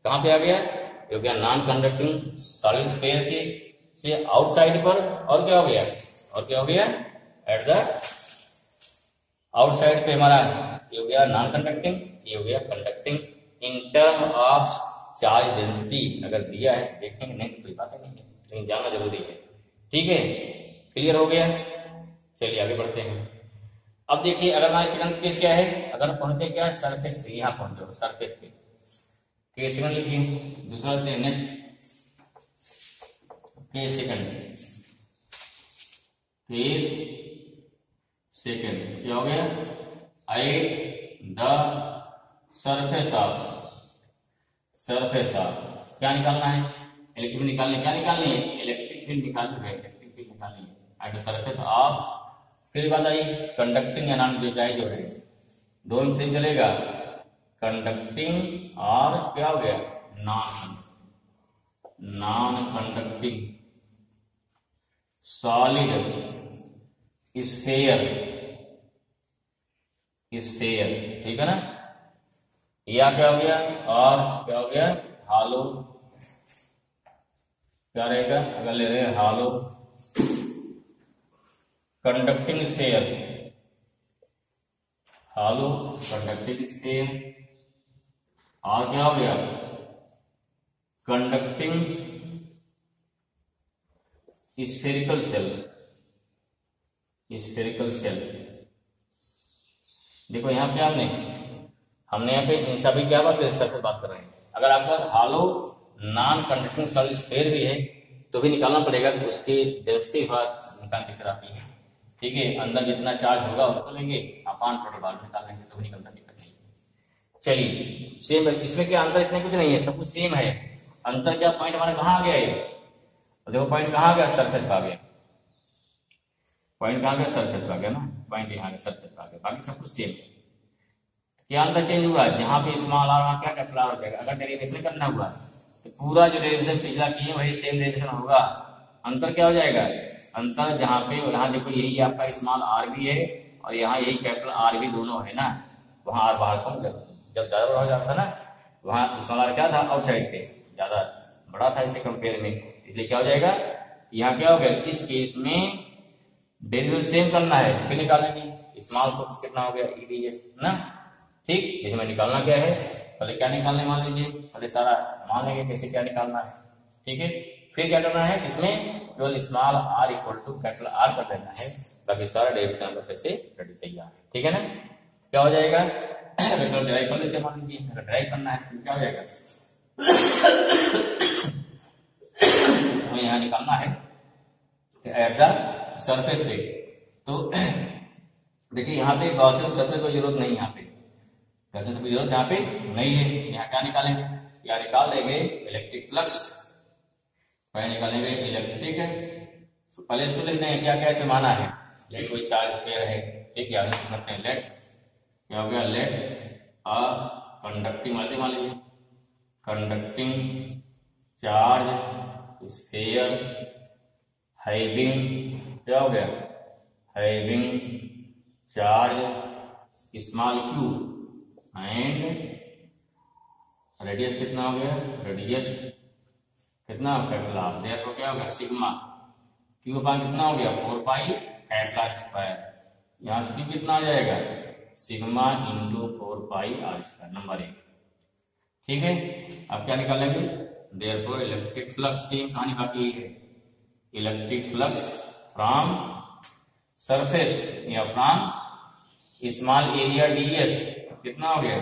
कहाँ पे आ गया, ये हो गया नॉन कंडक्टिंग सॉलिड स्फीयर के से आउटसाइड पर, और क्या हो गया, और क्या हो गया एट द आउटसाइड पे हमारा ये हो गया नॉन कंडक्टिंग, ये हो गया conducting in term of charge density, अगर दिया है देखेंगे, नहीं तो कोई बात नहीं है, लेकिन जानना जरूरी है, ठीक है क्लियर हो गया। चलिए आगे बढ़ते हैं। अब देखिए अगर हमारे सेकंड केस क्या है, अगर पहुंचते क्या सरफेस पे, यहाँ पहुंचो सरफेस पे, केस सेकंड लिखिए, दूसरा next case second, case second क्या हो गया, एट द सरफेस ऑफ क्या निकालना है, इलेक्ट्रिक फील्ड निकालनी, क्या निकालनी है, इलेक्ट्रिक फील्ड निकालनी है, इलेक्ट्रिक फील्ड निकालनी है एट द सरफेस ऑफ। फिर बात आई कंडक्टिंग या नॉन, जो है दोनों से चलेगा, कंडक्टिंग और क्या हो गया non conducting solid sphere sphere, ठीक है ना। या क्या हो गया, और क्या हो गया, हालो, क्या रहेगा अगर ले रहे हैं हालो कंडक्टिंग स्फेयर, हालो कंडक्टिंग स्फेयर, और क्या हो गया, conducting spherical shell, spherical shell. देखो यहाँ पे हमने यहाँ पे इन सभी क्या बात करें, से बात कर रहे हैं। अगर आपके पास हालो नॉन कंडक्टिंग सेल स्फेयर भी है तो भी निकालना पड़ेगा, उसकी डेंसिटी निकालने की कराती है, ठीक है। अंदर जितना चार्ज होगा उसको लेंगे, अपान टोटल बाहर निकाल लेंगे तो भी निकलता दिक्कत नहीं। चलिए सेम है, इसमें क्या अंतर, इतने कुछ नहीं है, सब कुछ सेम है। अंतर क्या, पॉइंट हमारा कहाँ आ गया है, देखो पॉइंट कहाँ गया, सरफेस पे आ गया, पॉइंट कहाँ गया, सरफेस पे आ गया ना, पॉइंट यहाँ गया सरफेस पे आ गया, बाकी सब कुछ सेम है। क्या अंतर चेंज हुआ है, जहां पे स्मॉल आर वहां क्या कैपिटल आर हो जाएगा। अगर डेरिवेशन करना हुआ तो पूरा जो डेरिवेशन पिछला किए वही सेम डेरिवेशन होगा। अंतर क्या हो जाएगा, अंतर जहां पे, यहाँ देखो यही आपका स्मॉल आर भी है और यहाँ यही कैपिटल आर भी दोनों है ना, वहां आर बाहर कम, जब ज्यादा बड़ा हो जाता था ना, वहां स्मॉल आर क्या था, आउटसाइड पे ज्यादा बड़ा था इससे कंपेयर में, इसलिए क्या हो जाएगा, यहाँ क्या हो गया, इस केस में डेरिवेशन सेम करना है, फिर निकालेंगे स्मॉल फोर्स कितना हो गया, ईडीएस ना, ठीक। इसमें निकालना क्या है, पहले क्या निकालने मान लीजिए, पहले सारा मान लेंगे कैसे क्या निकालना है, ठीक है। फिर क्या करना है, इसमें केवल small R equal to capital R कर देना है, बाकी सारा डेरिवेशन फिर से रेडी तैयार है, ठीक है ना। क्या हो जाएगा, अगर ड्राइव कर लेते मान लीजिए, अगर ड्राइव करना है तो क्या हो जाएगा, हमें यहाँ निकालना है एट द सरफेस पे, तो देखिए यहाँ पे गॉसियन सरफेस की जरूरत नहीं, यहाँ पे गॉसियन की जरूरत यहाँ पे नहीं है। यहाँ क्या निकालेंगे, या निकाल देंगे इलेक्ट्रिक फ्लक्स, पहले निकालेंगे इलेक्ट्रिक, पहले इसको लिख देंगे क्या क्या इसे माना है, लेट कोई चार्ज स्फीयर है, ठीक है, सकते हैं लेट, क्या हो गया, लेट अ कंडक्टिंग, मान लीजिए कंडक्टिंग चार्ज स्फीयर हैविंग, क्या हो गया, having charge small Q and radius कितना हो गया, रेडियस कितना, कैपिटल आर, देखो क्या होगा, सिग्मा क्यू अपान कितना हो गया, 4 पाई कैपिटल आर स्क्वायर, यहाँ से क्यू कितना आ जाएगा, sigma into 4 pi R square, number 1, ठीक है। अब क्या निकालेंगे, देयरफॉर इलेक्ट्रिक फ्लक्स, सेम कहानी बाकी है, इलेक्ट्रिक फ्लक्स फ्रॉम सरफेस या फ्रॉम स्मॉल एरिया डीएस कितना हो गया,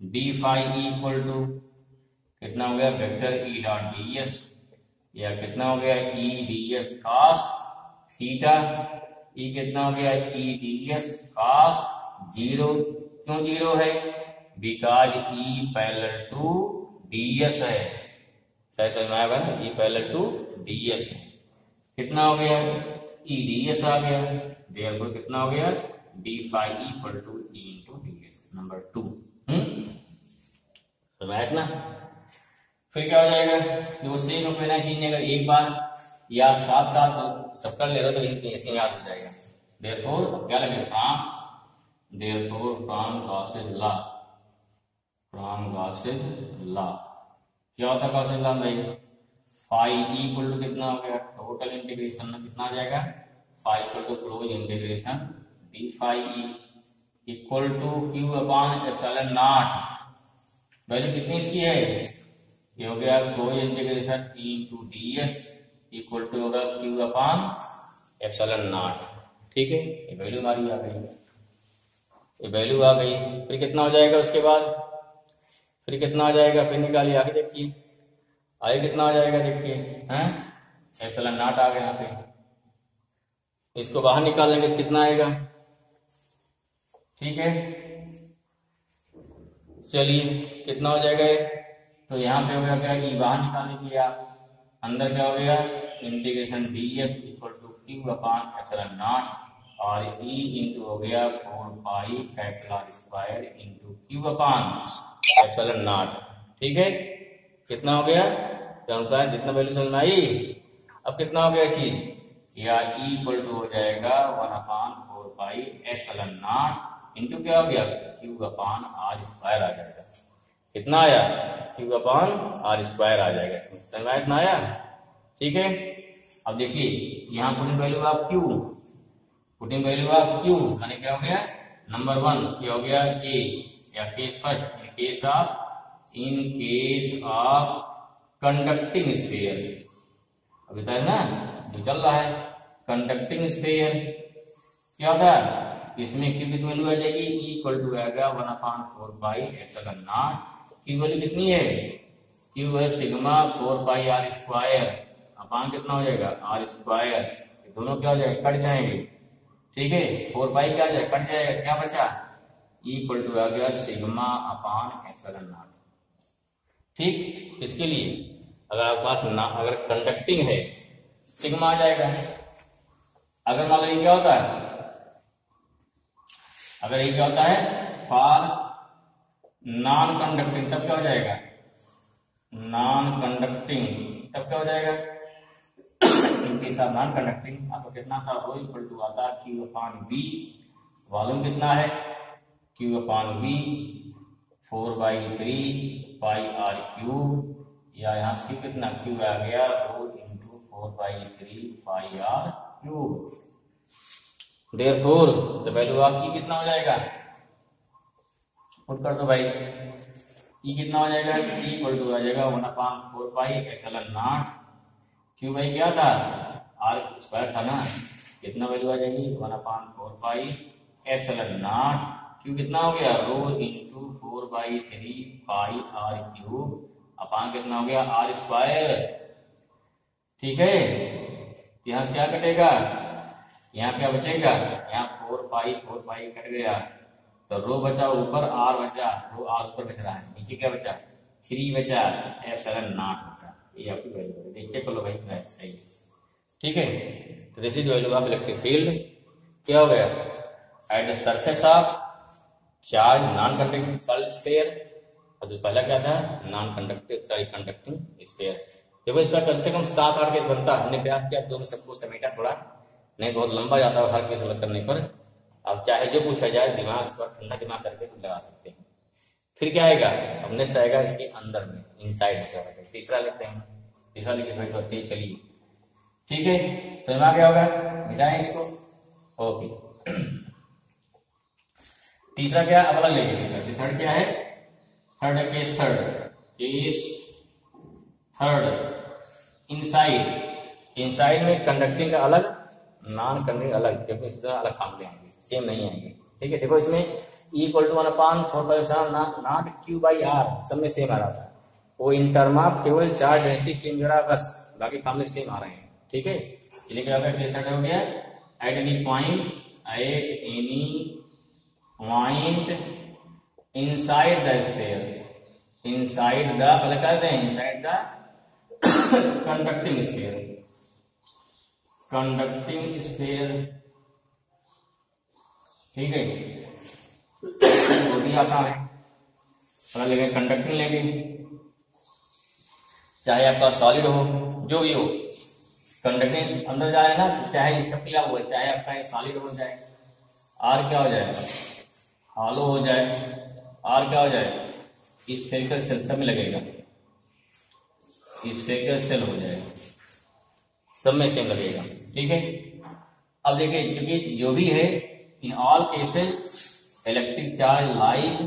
डी फाई इक्वल टू कितना हो गया, वेक्टर ई डॉट डीएस, या कितना हो गया, ई डीएस कॉस थीटा, ई कितना हो गया, ई डीएस कॉस 0, क्यों 0 है, because E parallel to DS है, सही समझ में आएगा ना, ई पैरेलल टू डीएस है, कितना हो गया, ई डीएस आ गया, देयरफॉर कितना हो गया, D phi equal to E into DS, number 2, समझ ना। फिर क्या हो जाएगा, जो सेम हो ना चीज, अगर एक बार या साथ साथ सब कर ले रहे हो तो ऐसे याद हो जाएगा। देयरफॉर क्या लगे, from Gauss's law, from Gauss's law क्या होता है गॉसेस लॉ भाई, फाई इक्वल टू कितना हो गया, टोटल इंटीग्रेशन में कितना आ जाएगा, phi equal to close integration D phi equal to Q upon epsilon naught, value कितनी इसकी है, ये हो गया close integration E into DS equal to होगा क्यू अपॉन एप्सिलॉन नॉट, ठीक है। ये वैल्यू हमारी आ गई, ये वैल्यू आ गई, फिर कितना हो जाएगा, उसके बाद फिर कितना आ जाएगा, फिर निकालिए आगे देखिए, आगे कितना आ जाएगा देखिए, हैं एप्सिलॉन नॉट आ गया यहाँ पे, इसको बाहर निकाल लेंगे तो कितना आएगा, ठीक है। चलिए कितना हो जाएगा, तो यहाँ पे हो गया क्या, ई बाहर निकालेंगे आप, अंदर क्या हो गया, integration DS equal to Q upon epsilon naught, और ई इंटू हो गया 4 pi capital R square into Q upon epsilon naught, ठीक है। कितना हो गया, जितना वैल्यू समझ में आई, अब कितना हो गया चीज, या ई इक्वल टू हो जाएगा 1/4 पाई एप्सिलॉन नॉट इंटू क्या हो गया क्यू अपान आर स्क्वायर आ जाएगा। कितना आया क्यू अपान आर स्क्वायर आ जाएगा। समझ में इतना आया? ठीक है। अब देखिए यहाँ putting value of Q, putting value of Q माने क्या हो गया नंबर 1 क्या हो गया ए या case first in case of conducting sphere. अभी तक ना जो चल रहा है कंडक्टिंग स्फीयर क्या था इसमें क्यू की वैल्यू आ जाएगी इक्वल टू आएगा 1/4 pi epsilon naught. Q value कितनी है क्यू है sigma 4 pi R square upon कितना हो जाएगा आर स्क्वायर। दोनों क्या हो जाएगा कट जाएंगे। ठीक है 4 पाई क्या हो जाएगा कट जाएगा क्या बचा इक्वल टू आ गया सिग्मा अपान एप्सिलॉन नॉट। ठीक इसके लिए अगर आपके पास अगर कंडक्टिंग है सिग्मा आ जाएगा। अगर मान लो क्या होता है अगर ये क्या होता है फॉर नॉन कंडक्टिंग तब क्या हो जाएगा नॉन कंडक्टिंग तब क्या हो जाएगा इनके साथ नॉन कंडक्टिंग आपको कितना था रो इक्वल टू आता क्यू अपान बी। वॉल्यूम कितना है q upon b 4/3 pi r cube या यहाँ से कितना क्यू आ गया rho into 4/3 pi r cube. Therefore the value of e कितना हो जाएगा पुट कर दो भाई ई कितना हो जाएगा ई इक्वल टू आ जाएगा 1/4 पाई एप्सिलॉन नॉट क्यू भाई क्या था आर स्क्वायर था ना कितना वैल्यू आ जाएगी 1/4 पाई एप्सिलॉन नॉट क्यू कितना हो गया rho into 4/3 pi r cube upon कितना हो गया आर स्क्वायर। ठीक है यहां से क्या कटेगा यहाँ क्या बचेगा यहाँ 4 पाई कट गया तो रो बचा ऊपर आर बचा रो आर ऊपर बच रहा है नीचे क्या बचा 3 बचा एप्सिलॉन नॉट बचा। ये आपकी वैल्यू है देखिए चलो भाई सही है। ठीक है तो this is value of electric field क्या हो गया eight the surface of charge non conducting solid sphere और जो पहला क्या था नॉन कंडक्टिंग स्फीयर। देखो इसका कम से कम 7-8 केस बनता है। हमने प्रयास किया दोनों सबको समेटा थोड़ा नहीं बहुत लंबा जाता है हर केस अलग करने पर। अब चाहे जो पूछा जाए दिमाग पर ठंडा दिमाग करके लगा सकते हैं। फिर क्या आएगा अब नेक्स्ट आएगा इसके अंदर में इनसाइड क्या होता है तीसरा लेते हैं तीसरा लिखे फिर तो चलिए। ठीक है समझ में क्या होगा मिटाएं इसको ओके। तीसरा क्या अब अलग लेंगे थर्ड क्या है थर्ड है केस थर्ड इनसाइड में कंडक्टिंग का अलग नॉन कंडक्टिंग अलग क्योंकि इस तरह अलग फॉर्मूले आएंगे सेम नहीं आएंगे। ठीक है देखो इसमें equal to 1/4 naught Q by R सब में सेम आ रहा था वो इन टर्म ऑफ केवल चार्ज डेंसिटी चेंज हो रहा है बस बाकी फॉर्मूले सेम आ रहे हैं। ठीक है इसलिए क्या होगा केस हो गया eight any point inside the sphere inside the पहले कहते हैं इनसाइड द कंडक्टिंग स्फीयर। ठीक है बहुत ही आसान है पहले लेंगे कंडक्टिंग लेंगे चाहे आपका सॉलिड हो जो भी हो कंडक्टिंग अंदर जाए ना चाहे सब क्या हुआ चाहे आपका सॉलिड हो जाए आर क्या हो जाए हॉलो हो जाए आर क्या हो जाए स्फेरिकल सेल सब में लगेगा स्फेरिकल सेल हो जाए सब में सेम लगेगा। ठीक है अब देखिए क्योंकि जो भी है in all cases electric charge lies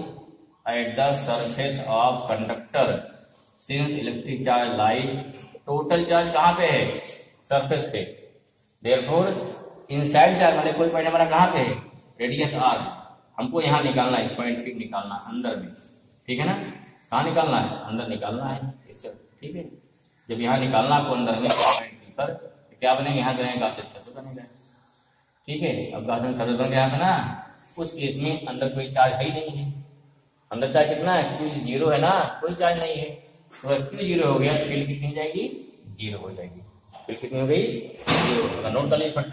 at the surface of conductor since electric charge lies total charge कहाँ पे है सरफेस पे देयरफॉर इनसाइड चार्ज मतलब कोई पॉइंट हमारा कहाँ पे है रेडियस आर हमको यहाँ निकालना है इस पॉइंट पे निकालना अंदर में। ठीक है ना कहाँ निकालना है अंदर निकालना है इससे। ठीक है जब यहाँ निकालना आपको अंदर में पर तो क्या बनेगा यहाँ जो है गाउसियन सर्कल बनेगा। ठीक है अब गाउसियन सर्कल बन गया ना उस केस में अंदर कोई चार्ज है ही नहीं है अंदर चार्ज कितना है क्यू 0 है ना कोई चार्ज नहीं है तो अगर क्यू 0 हो गया फील्ड कितनी जाएगी 0 हो जाएगी। फील्ड कितनी हो गई 0। अगर नोट कर लीजिए फट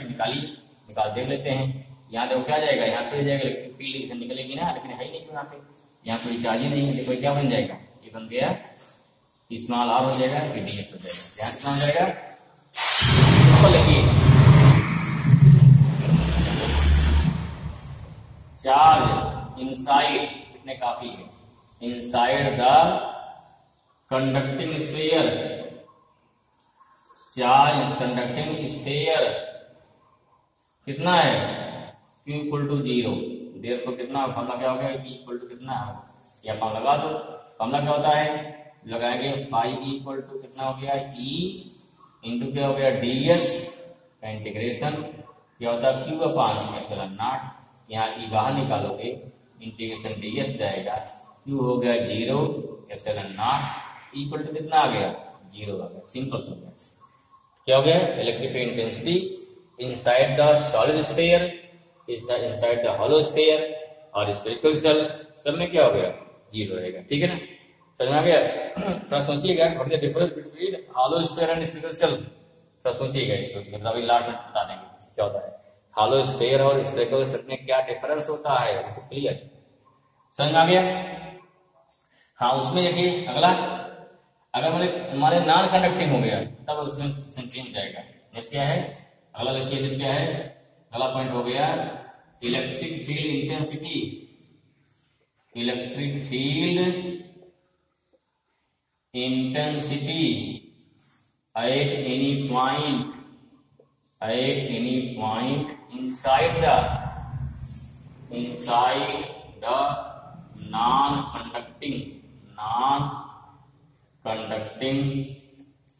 निकाल देख लेते हैं यहाँ देखो क्या जाएगा यहाँ पे जाएगा इलेक्ट्रिक फील्ड इधर निकलेगी ना लेकिन है ही नहीं यहाँ पे यहाँ कोई चार्ज ही नहीं है देखो क्या बन जाएगा ये बन गया स्मॉल आर हो जाएगा फिर डीएस हो जाएगा यहाँ कितना हो जाएगा लिखिए चार्ज इनसाइड, इतने काफी है, inside the conducting sphere, charge conducting sphere कितना है, Q इक्वल टू 0, देर को कितना फॉर्मूला क्या हो गया, E इक्वल टू कितना है, या फॉर्मूला लगा दो। फॉर्मूला क्या होता है, लगाएंगे फाई E इक्वल टू कितना हो गया, E इंटू क्या हो गया ds का इंटीग्रेशन क्या होता है Q अपान एप्सिलॉन नॉट, यहाँ E बाहर निकालोगे इंटीग्रेशन ds जाएगा, Q हो गया 0 एप्सिलॉन नॉट इक्वल टू कितना आ गया 0 आ गया, सिंपल हो गया। क्या हो गया, electric intensity inside the solid sphere is the inside the hollow sphere और स्फेरिकल शेल, सब में क्या हो गया 0 रहेगा। ठीक है ना, समझ में आ गया। थोड़ा सोचिएगा what is the difference between hollow sphere and spherical shell, थोड़ा सोचिएगा इसको, मतलब अभी लास्ट में बता देंगे क्या होता है हॉलो स्फीयर और स्फेरिकल शेल में क्या डिफरेंस होता है, इसको क्लियर समझ में आ गया। हाँ उसमें देखिए अगला, अगर हमारे नॉन कंडक्टिंग हो गया तब उसमें चेंज जाएगा। नेक्स्ट क्या है, अगला देखिए नेक्स्ट क्या है, अगला पॉइंट हो गया electric field intensity, electric field intensity eight any point inside the non conducting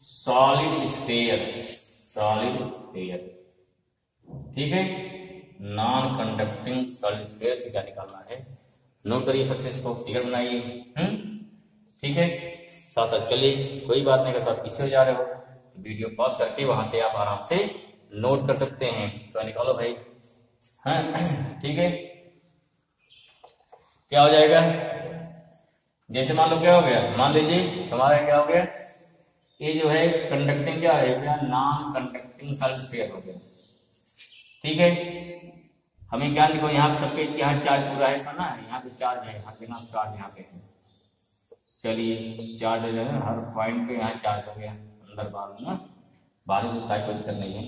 solid sphere, ठीक है, नॉन कंडक्टिंग सॉलिड स्फीयर से क्या निकालना है, नोट करिए फिर से इसको, फिगर बनाइए। ठीक है, साथ साथ चलिए, कोई बात नहीं, अगर आप पीछे हो जा रहे हो तो वीडियो पॉज करके वहां से आप आराम से नोट कर सकते हैं, तो निकालो भाई। हाँ ठीक है, क्या हो जाएगा, जैसे मान लो क्या हो गया, मान लीजिए हमारा क्या हो गया, ये जो है कंडक्टिंग क्या है, नॉन कंडक्टिंग सॉलिड स्फीयर हो गया। ठीक है, हमें क्या लिखो, यहाँ सबके यहाँ चार्ज पूरा है ना, यहाँ पे चार्ज है, हर जगह चार्ज यहाँ पे है। चलिए चार्ज जो है हर पॉइंट पे यहाँ चार्ज हो गया, अंदर बाहर ना, बाहर से साइड कोई दिक्कत नहीं है।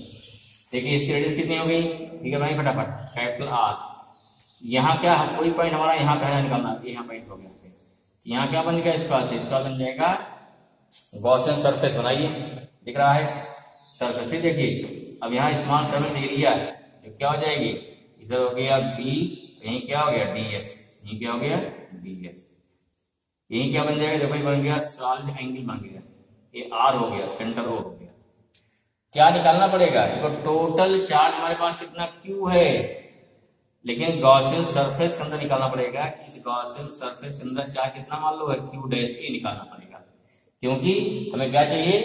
देखिए इसकी रेडियस कितनी हो गई, ठीक है भाई, फटाफट कैपिटल R। यहाँ क्या, कोई पॉइंट हमारा यहाँ पे निकालना, यहाँ पॉइंट हो गया, यहाँ क्या बन गया, इसका बन जाएगा गॉसियन सरफेस। बनाइए, दिख रहा है सरफेस, फिर देखिए अब यहाँ स्मॉल सरफेस एरिया क्या हो जाएगी, इधर हो गया B, यहीं क्या हो गया ds, यहीं क्या हो गया ds, यहीं क्या बन जाएगा, देखो ये बन गया सॉलिड एंगल बन गया, ये R हो गया, सेंटर O हो गया। क्या निकालना पड़ेगा, देखो टोटल चार्ज हमारे पास कितना Q है, लेकिन गॉसियन सरफेस के अंदर निकालना पड़ेगा, इस गॉसियन सरफेस के अंदर चार्ज कितना मान लो है Q डैश, ये निकालना पड़ेगा, क्योंकि हमें क्या चाहिए,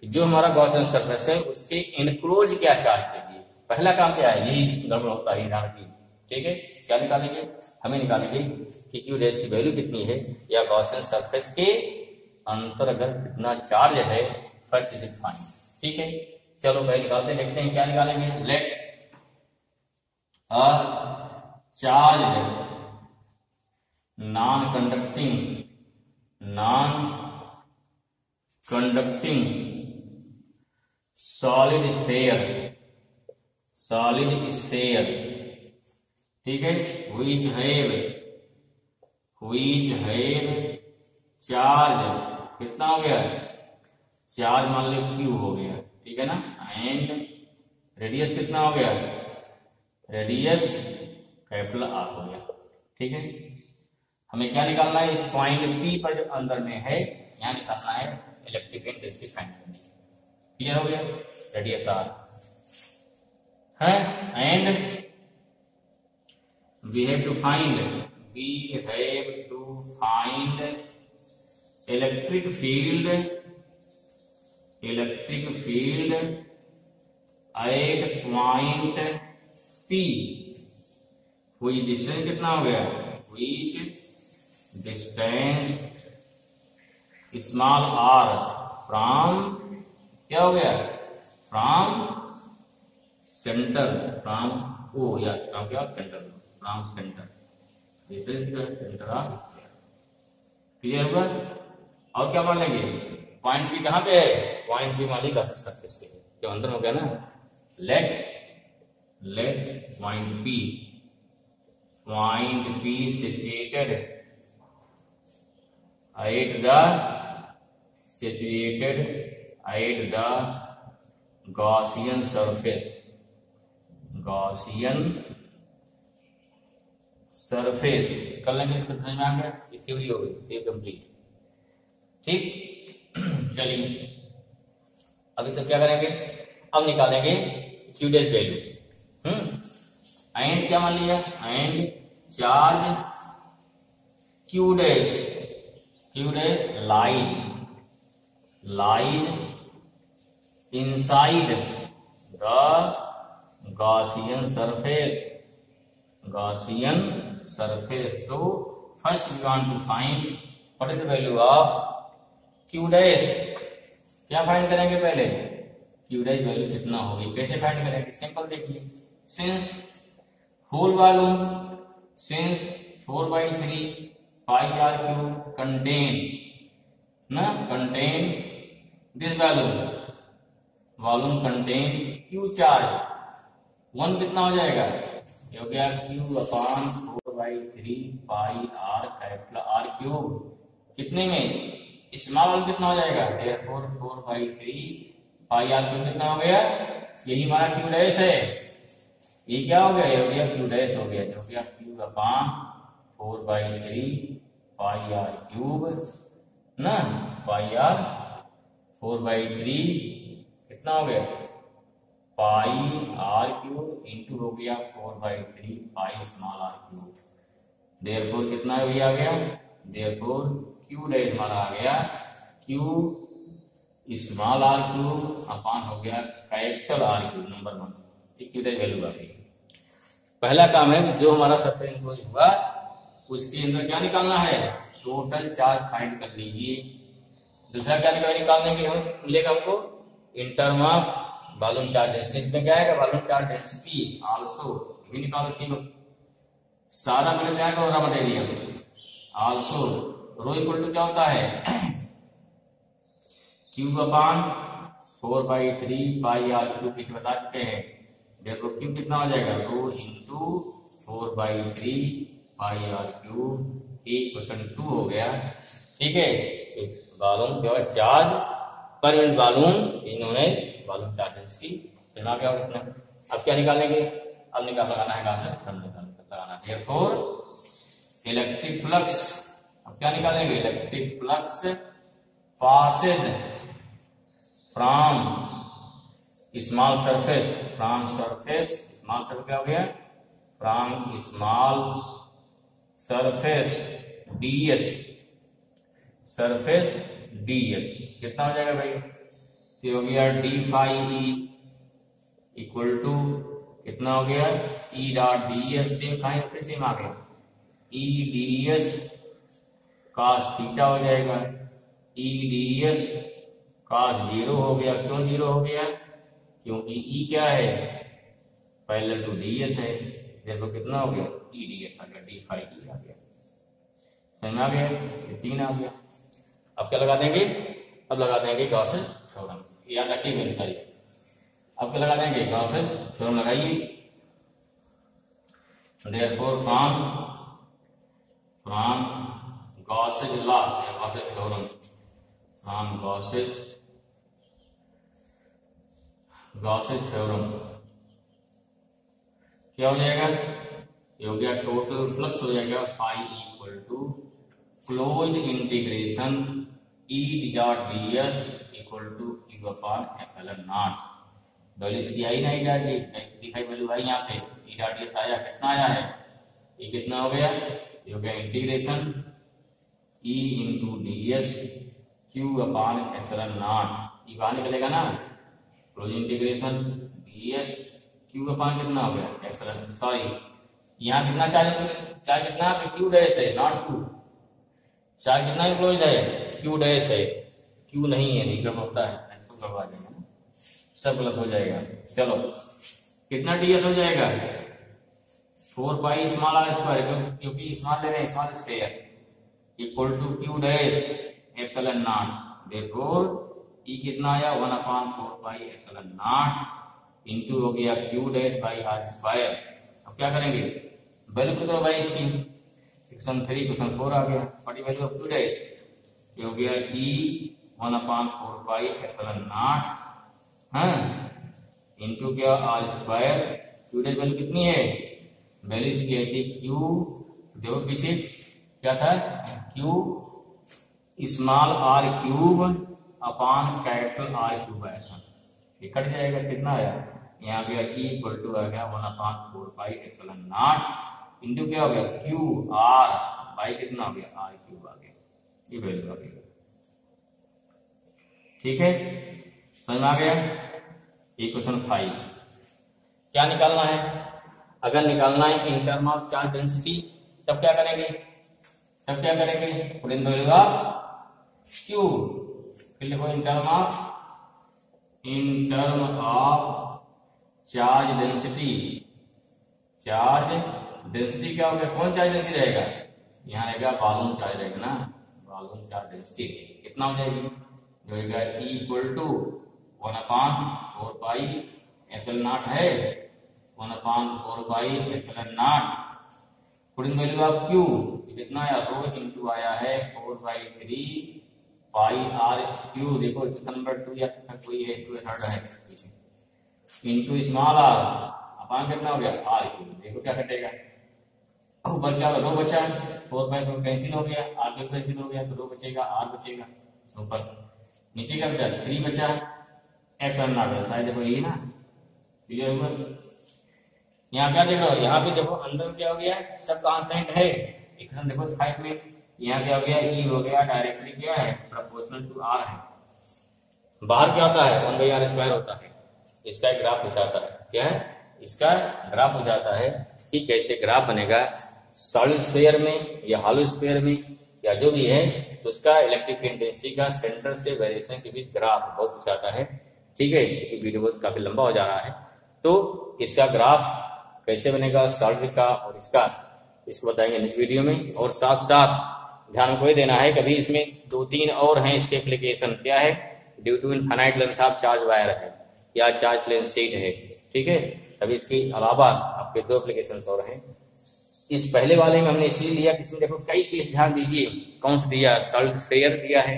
जो हमारा गॉसियन सरफेस है उसके इनक्लोज क्या चार्ज चाहिए। पहला काम क्या है, यही गड़बड़ होता है ध्यान की। ठीक है, क्या निकालेंगे, हमें निकालेंगे कि Q डैश की वैल्यू कितनी है, या गॉसियन सरफेस के अंतर्गत कितना चार्ज है, फर्स्ट इज फाइंड। ठीक है, चलो भाई निकालते हैं, देखते हैं क्या निकालेंगे। Let a charge non conducting solid sphere, ठीक है, which have चार्ज कितना हो गया, चार्ज मान लो Q हो गया, ठीक है ना, एंड रेडियस कितना हो गया, रेडियस कैपिटल R हो गया। ठीक है, हमें क्या निकालना है, इस पॉइंट P पर जो अंदर में है यहाँ निकालना है इलेक्ट्रिक इंटेंसिटी फाइंड करनी। क्लियर हो गया, रेडियस R है, and we have to find electric field at point P, which distance कितना हो गया, which distance small r from क्या हो गया, फ्रॉम सेंटर, फ्रॉम O या फ्रॉम क्या centre, from centre, this is the centre of sphere. Clear हुआ, और क्या मान लेंगे, पॉइंट P कहाँ पे है, पॉइंट P मान लीजिए गॉसियन सरफेस पे, जो अंदर हो गया ना। Let point P point P situated at the Gaussian surface कर लेंगे। इसको समझ में आ गया, ये थ्योरी हो गई कंप्लीट। ठीक, चलिए अभी तो क्या करेंगे, अब निकालेंगे q डैश वैल्यू। एंड क्या मान लिया, and charge q dash lied inside the Gaussian surface. So first we want to find what is the value of q dash। क्या फाइंड करेंगे पहले, q dash वैल्यू कितना होगी, कैसे फाइंड करेंगे, सिंपल देखिए। Since whole volume, since 4/3 pi r cube contain this volume contain q charge, 1 कितना हो जाएगा, ये हो गया q अपॉन 4/3 pi r capital R cube, कितने में, स्मॉल वॉल्यूम कितना हो जाएगा, देयरफॉर 4/3 पाई r क्यूब कितना हो गया, यही हमारा q डैश है। ये क्या हो गया, ये हो गया q डैश हो गया, जो हो गया q अपॉन 4/3 पाई r क्यूब ना, पाई r 4/3 कितना हो गया, पाई r क्यूब इंटू हो गया 4/3 पाई स्मॉल r क्यूब। देयरफॉर कितना भी आ गया, देयरफॉर q डैश हमारा आ गया q small r cube upon हो गया capital R cube, number 1। q dash value आ गई। पहला काम है जो हमारा सरफेस इंक्लोज हुआ उसके अंदर क्या निकालना है, टोटल चार्ज फाइंड कर लीजिए। दूसरा क्या निकालने के हम मिलेगा हमको, इन term of volume charge density में क्या आएगा, वॉल्यूम चार्ज डेंसिटी आल्सो भी निकालो, सीखो सारा मिल जाएगा और material also. Rho equal to क्या होता है, cube upon 4/3 pi r cube, किसी बता चुके हैं। देखो क्यूब कितना हो जाएगा, rho into 4/3 pi r cube, 1/2 हो गया। ठीक है, वॉल्यूम क्या है, चार्ज पर यूनिट वॉल्यूम, इन्होंने वॉल्यूम चार्ज डेंसिटी देना क्या होगा। अब क्या निकालेंगे, अब लगाना है गाउसियन लगाना। देयरफॉर इलेक्ट्रिक फ्लक्स, अब क्या निकालेंगे, electric flux passes from small surface, small surface क्या हो गया, from small surface ds, surface ds कितना हो जाएगा भाई, तो हो गया d phi e equal to कितना हो गया, e dot ds, same fine फिर सेम आ गया, e ds cos थीटा हो जाएगा, e ds cos 0 हो गया। क्यों 0 हो गया, क्योंकि e क्या है, पैरेलल टू ds है। देखो कितना हो गया, e ds आ गया, d phi e आ गया, समझ में आ गया, ये 3 आ गया। अब क्या लगा देंगे, अब लगा देंगे गॉसेस थ्योरम, याद रखिए मेरी तारीफ। अब क्या लगा देंगे, गॉसेस थ्योरम लगाइए। Therefore from Gauss's law, Gauss's theorem, from Gauss's theorem क्या हो जाएगा, ये हो गया टोटल फ्लक्स हो जाएगा phi equal to closed integration e dot ds equal to q upon epsilon naught. Value इसकी आई ना, e डॉट दिखाई वैल्यू आई यहाँ पे, e डॉट ds आया, कितना आया है, ये कितना हो गया, ये हो गया integration e into ds q upon epsilon not. ये बाहर निकलेगा ना, close integration ds q upon कितना हो गया, एप्सिलॉन, सॉरी यहाँ कितना चार्ज कितना q डैश है, नॉट q, चार्ज कितना इंक्लोज है, q डैश है, q नहीं है, निकल होता है, सब करवा देंगे, सब गलत हो जाएगा। चलो कितना ds हो जाएगा, 4 पाई स्मॉल r स्क्वायर, क्योंकि स्मॉल ले रहे हैं, small square equal to q dash epsilon naught. Therefore e कितना आया, 1/4 पाई एप्सिलॉन नॉट इंटू हो गया q dash by r square. अब क्या करेंगे, वैल्यू कितना भाई इसकी, क्वेश्चन 3 क्वेश्चन 4 आ गया। What is value of 2 dash, ये हो गया E1/4πε0 इंटू क्या R square. Q dash value कितनी है, वैल्यू इसकी है कि क्यू, देखो पीछे क्या था, Q small R cube upon capital R cube आया, ये कट जाएगा, कितना आया यहाँ पे E इक्वल टू आ गया 1/4πε0 इंटू क्या हो गया क्यू आर बाई कितना हो गया आर क्यूब आ गया, ये वैल्यू आ गई। ठीक है, समझ में आ गया। इक्वेशन 5 क्या निकालना है, अगर निकालना है इन टर्म ऑफ चार्ज डेंसिटी तब क्या करेंगे, put in value of Q, फिर लिखो इन term of charge density. Charge density क्या हो गया, कौन चार्ज डेंसिटी रहेगा, यहाँ रहेगा वॉल्यूम चार्ज रहेगा ना, वॉल्यूम चार्ज डेंसिटी कितना हो जाएगी, जो होगा E इक्वल टू 1/4πε0 है, 1/4πε0 put in value of q कितना आया, रो इंटू आया है 4/3πr3, देखो क्वेश्चन नंबर 2 या कोई है 2 या 3 है, इंटू स्मॉल आर अपान कितना हो गया आर क्यूब, देखो क्या कटेगा, ऊपर क्या रो बचा, 4/4 कैंसिल हो गया, आर क्यूब कैंसिल हो गया, तो रो बचेगा आर बचेगा ऊपर, नीचे क्या बचा 3 बचा, ε0 शायद देखो यही ना, क्लियर होगा। यहाँ क्या देख रहे हो, यहाँ पे देखो अंदर क्या हो गया, सब कांस्टेंट है, इक्वेशन देखो 5 में यहाँ क्या हो गया, E हो गया डायरेक्टली क्या है प्रोपोर्शनल टू R है, बाहर क्या होता है 1/r² होता है, इसका एक ग्राफ पूछाता है, क्या है इसका ग्राफ पूछाता है कि कैसे ग्राफ बनेगा सॉलिड स्फीयर में या हॉलो स्फीयर में या जो भी है, तो उसका इलेक्ट्रिक इंटेंसिटी का सेंटर से वेरिएशन के बीच ग्राफ बहुत पूछाता है। ठीक है, वीडियो बहुत काफी लंबा हो जा रहा है, तो इसका ग्राफ कैसे बनेगा सॉलिड का और इसको बताएंगे नेक्स्ट वीडियो में। और साथ साथ ध्यान को ये देना है, कभी इसमें 2-3 और हैं इसके एप्लीकेशन, क्या है due to infinite length of charge wire है या चार्ज प्लेन शीट है। ठीक है, अभी इसके अलावा आपके 2 एप्लीकेशन और हैं। इस पहले वाले में हमने इसलिए लिया, किसी देखो कई केस ध्यान दीजिए, कौन सा दिया, सॉलिड स्फीयर दिया है,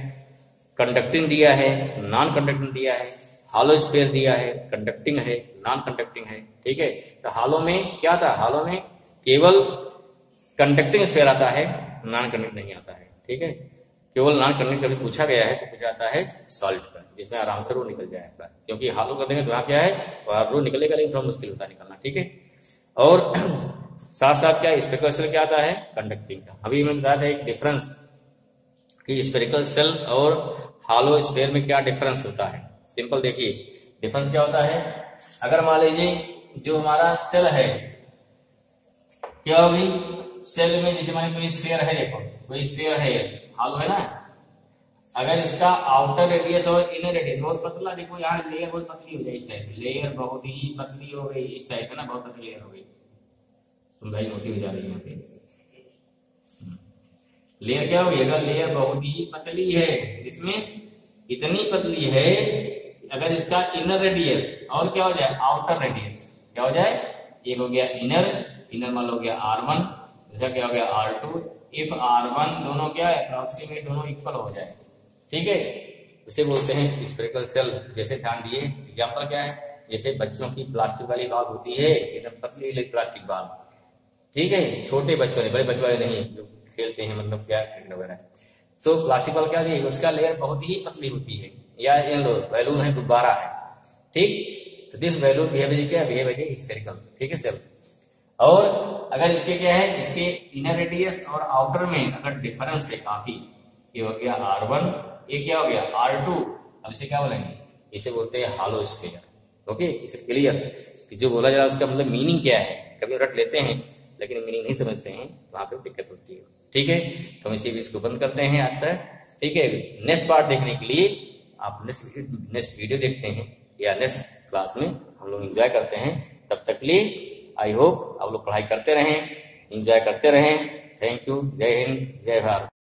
कंडक्टिंग दिया है, नॉन कंडक्टिंग दिया है, हॉलो स्फीयर दिया है, कंडक्टिंग है, नॉन कंडक्टिंग है। ठीक है, तो हॉलो में क्या था, हॉलो में केवल कंडक्टिंग स्फीयर आता है, नॉन कंडक्टिंग नहीं आता है। ठीक है, केवल नॉन कंडक्टिंग कभी पूछा गया है तो पूछा जाता है सॉलिड का, जिसमें आराम से रो निकल जाएगा, क्योंकि हॉलो कर देंगे तो वहां क्या है रो निकलेगा, लेकिन थोड़ा मुश्किल होता है निकलना। ठीक है, और साथ साथ क्या स्फेरिकल सेल क्या आता है कंडक्टिंग का। अभी मैं बताया था एक डिफरेंस कि स्फेरिकल सेल और हॉलो स्फीयर में क्या डिफरेंस होता है। सिंपल देखिए डिफरेंस क्या होता है, अगर मान लीजिए जो हमारा सेल है, क्या होगी सेल में, जैसे मान कोई स्फीयर है, देखो कोई स्फीयर है, हॉलो है ना, अगर इसका आउटर रेडियस और इनर रेडियस बहुत पतला, देखो यहाँ लेयर बहुत पतली हो जाए, इस तरह से लेयर बहुत ही पतली हो गई, इस तरह से ना बहुत पतली लेयर हो गई, भाई मोटी हो जा रही है यहाँ पे, लेयर क्या होगी, अगर लेयर बहुत ही पतली है, इसमें इतनी पतली है, अगर इसका इनर रेडियस और क्या हो जाए आउटर रेडियस, क्या हो जाए, एक हो गया इनर मान हो गया R1, दूसरा क्या हो गया R2, इफ R1 दोनों क्या है अप्रोक्सीमेट दोनों इक्वल हो जाए। ठीक है, उसे बोलते हैं स्फेरिकल सेल। जैसे ध्यान दिए एग्जाम्पल क्या है, जैसे बच्चों की प्लास्टिक वाली बाल होती है, एकदम पतली प्लास्टिक बाल, ठीक है, छोटे बच्चों ने, बड़े बच्चों वाले नहीं जो खेलते हैं, मतलब क्या वगैरह, तो प्लास्टिक बाल क्या है उसका लेयर बहुत ही पतली होती है, या बैलून है, गुब्बारा है। ठीक, तो दिस बैलून बिहेवियर क्या है, बिहेवियर स्फेरिकल। ठीक है सर, और अगर इसके क्या है, इसके इनर रेडियस और आउटर में अगर डिफरेंस है काफी, ये हो गया R1, ये क्या हो गया R2, अब इसे क्या बोलेंगे, इसे बोलते हैं हॉलो स्फीयर। ओके, इसे क्लियर कि जो बोला जा रहा है उसका मतलब मीनिंग क्या है, कभी रट लेते हैं लेकिन मीनिंग नहीं समझते हैं, वहां पे दिक्कत होती है। ठीक है, तो हम इसी भी इसको बंद करते हैं आज तक। ठीक है, नेक्स्ट पार्ट देखने के लिए आप नेक्स्ट वीडियो देखते हैं या नेक्स्ट क्लास में हम लोग एंजॉय करते हैं। तब तक के लिए आई होप आप लोग पढ़ाई करते रहें, एंजॉय करते रहें। थैंक यू, जय हिंद, जय भारत।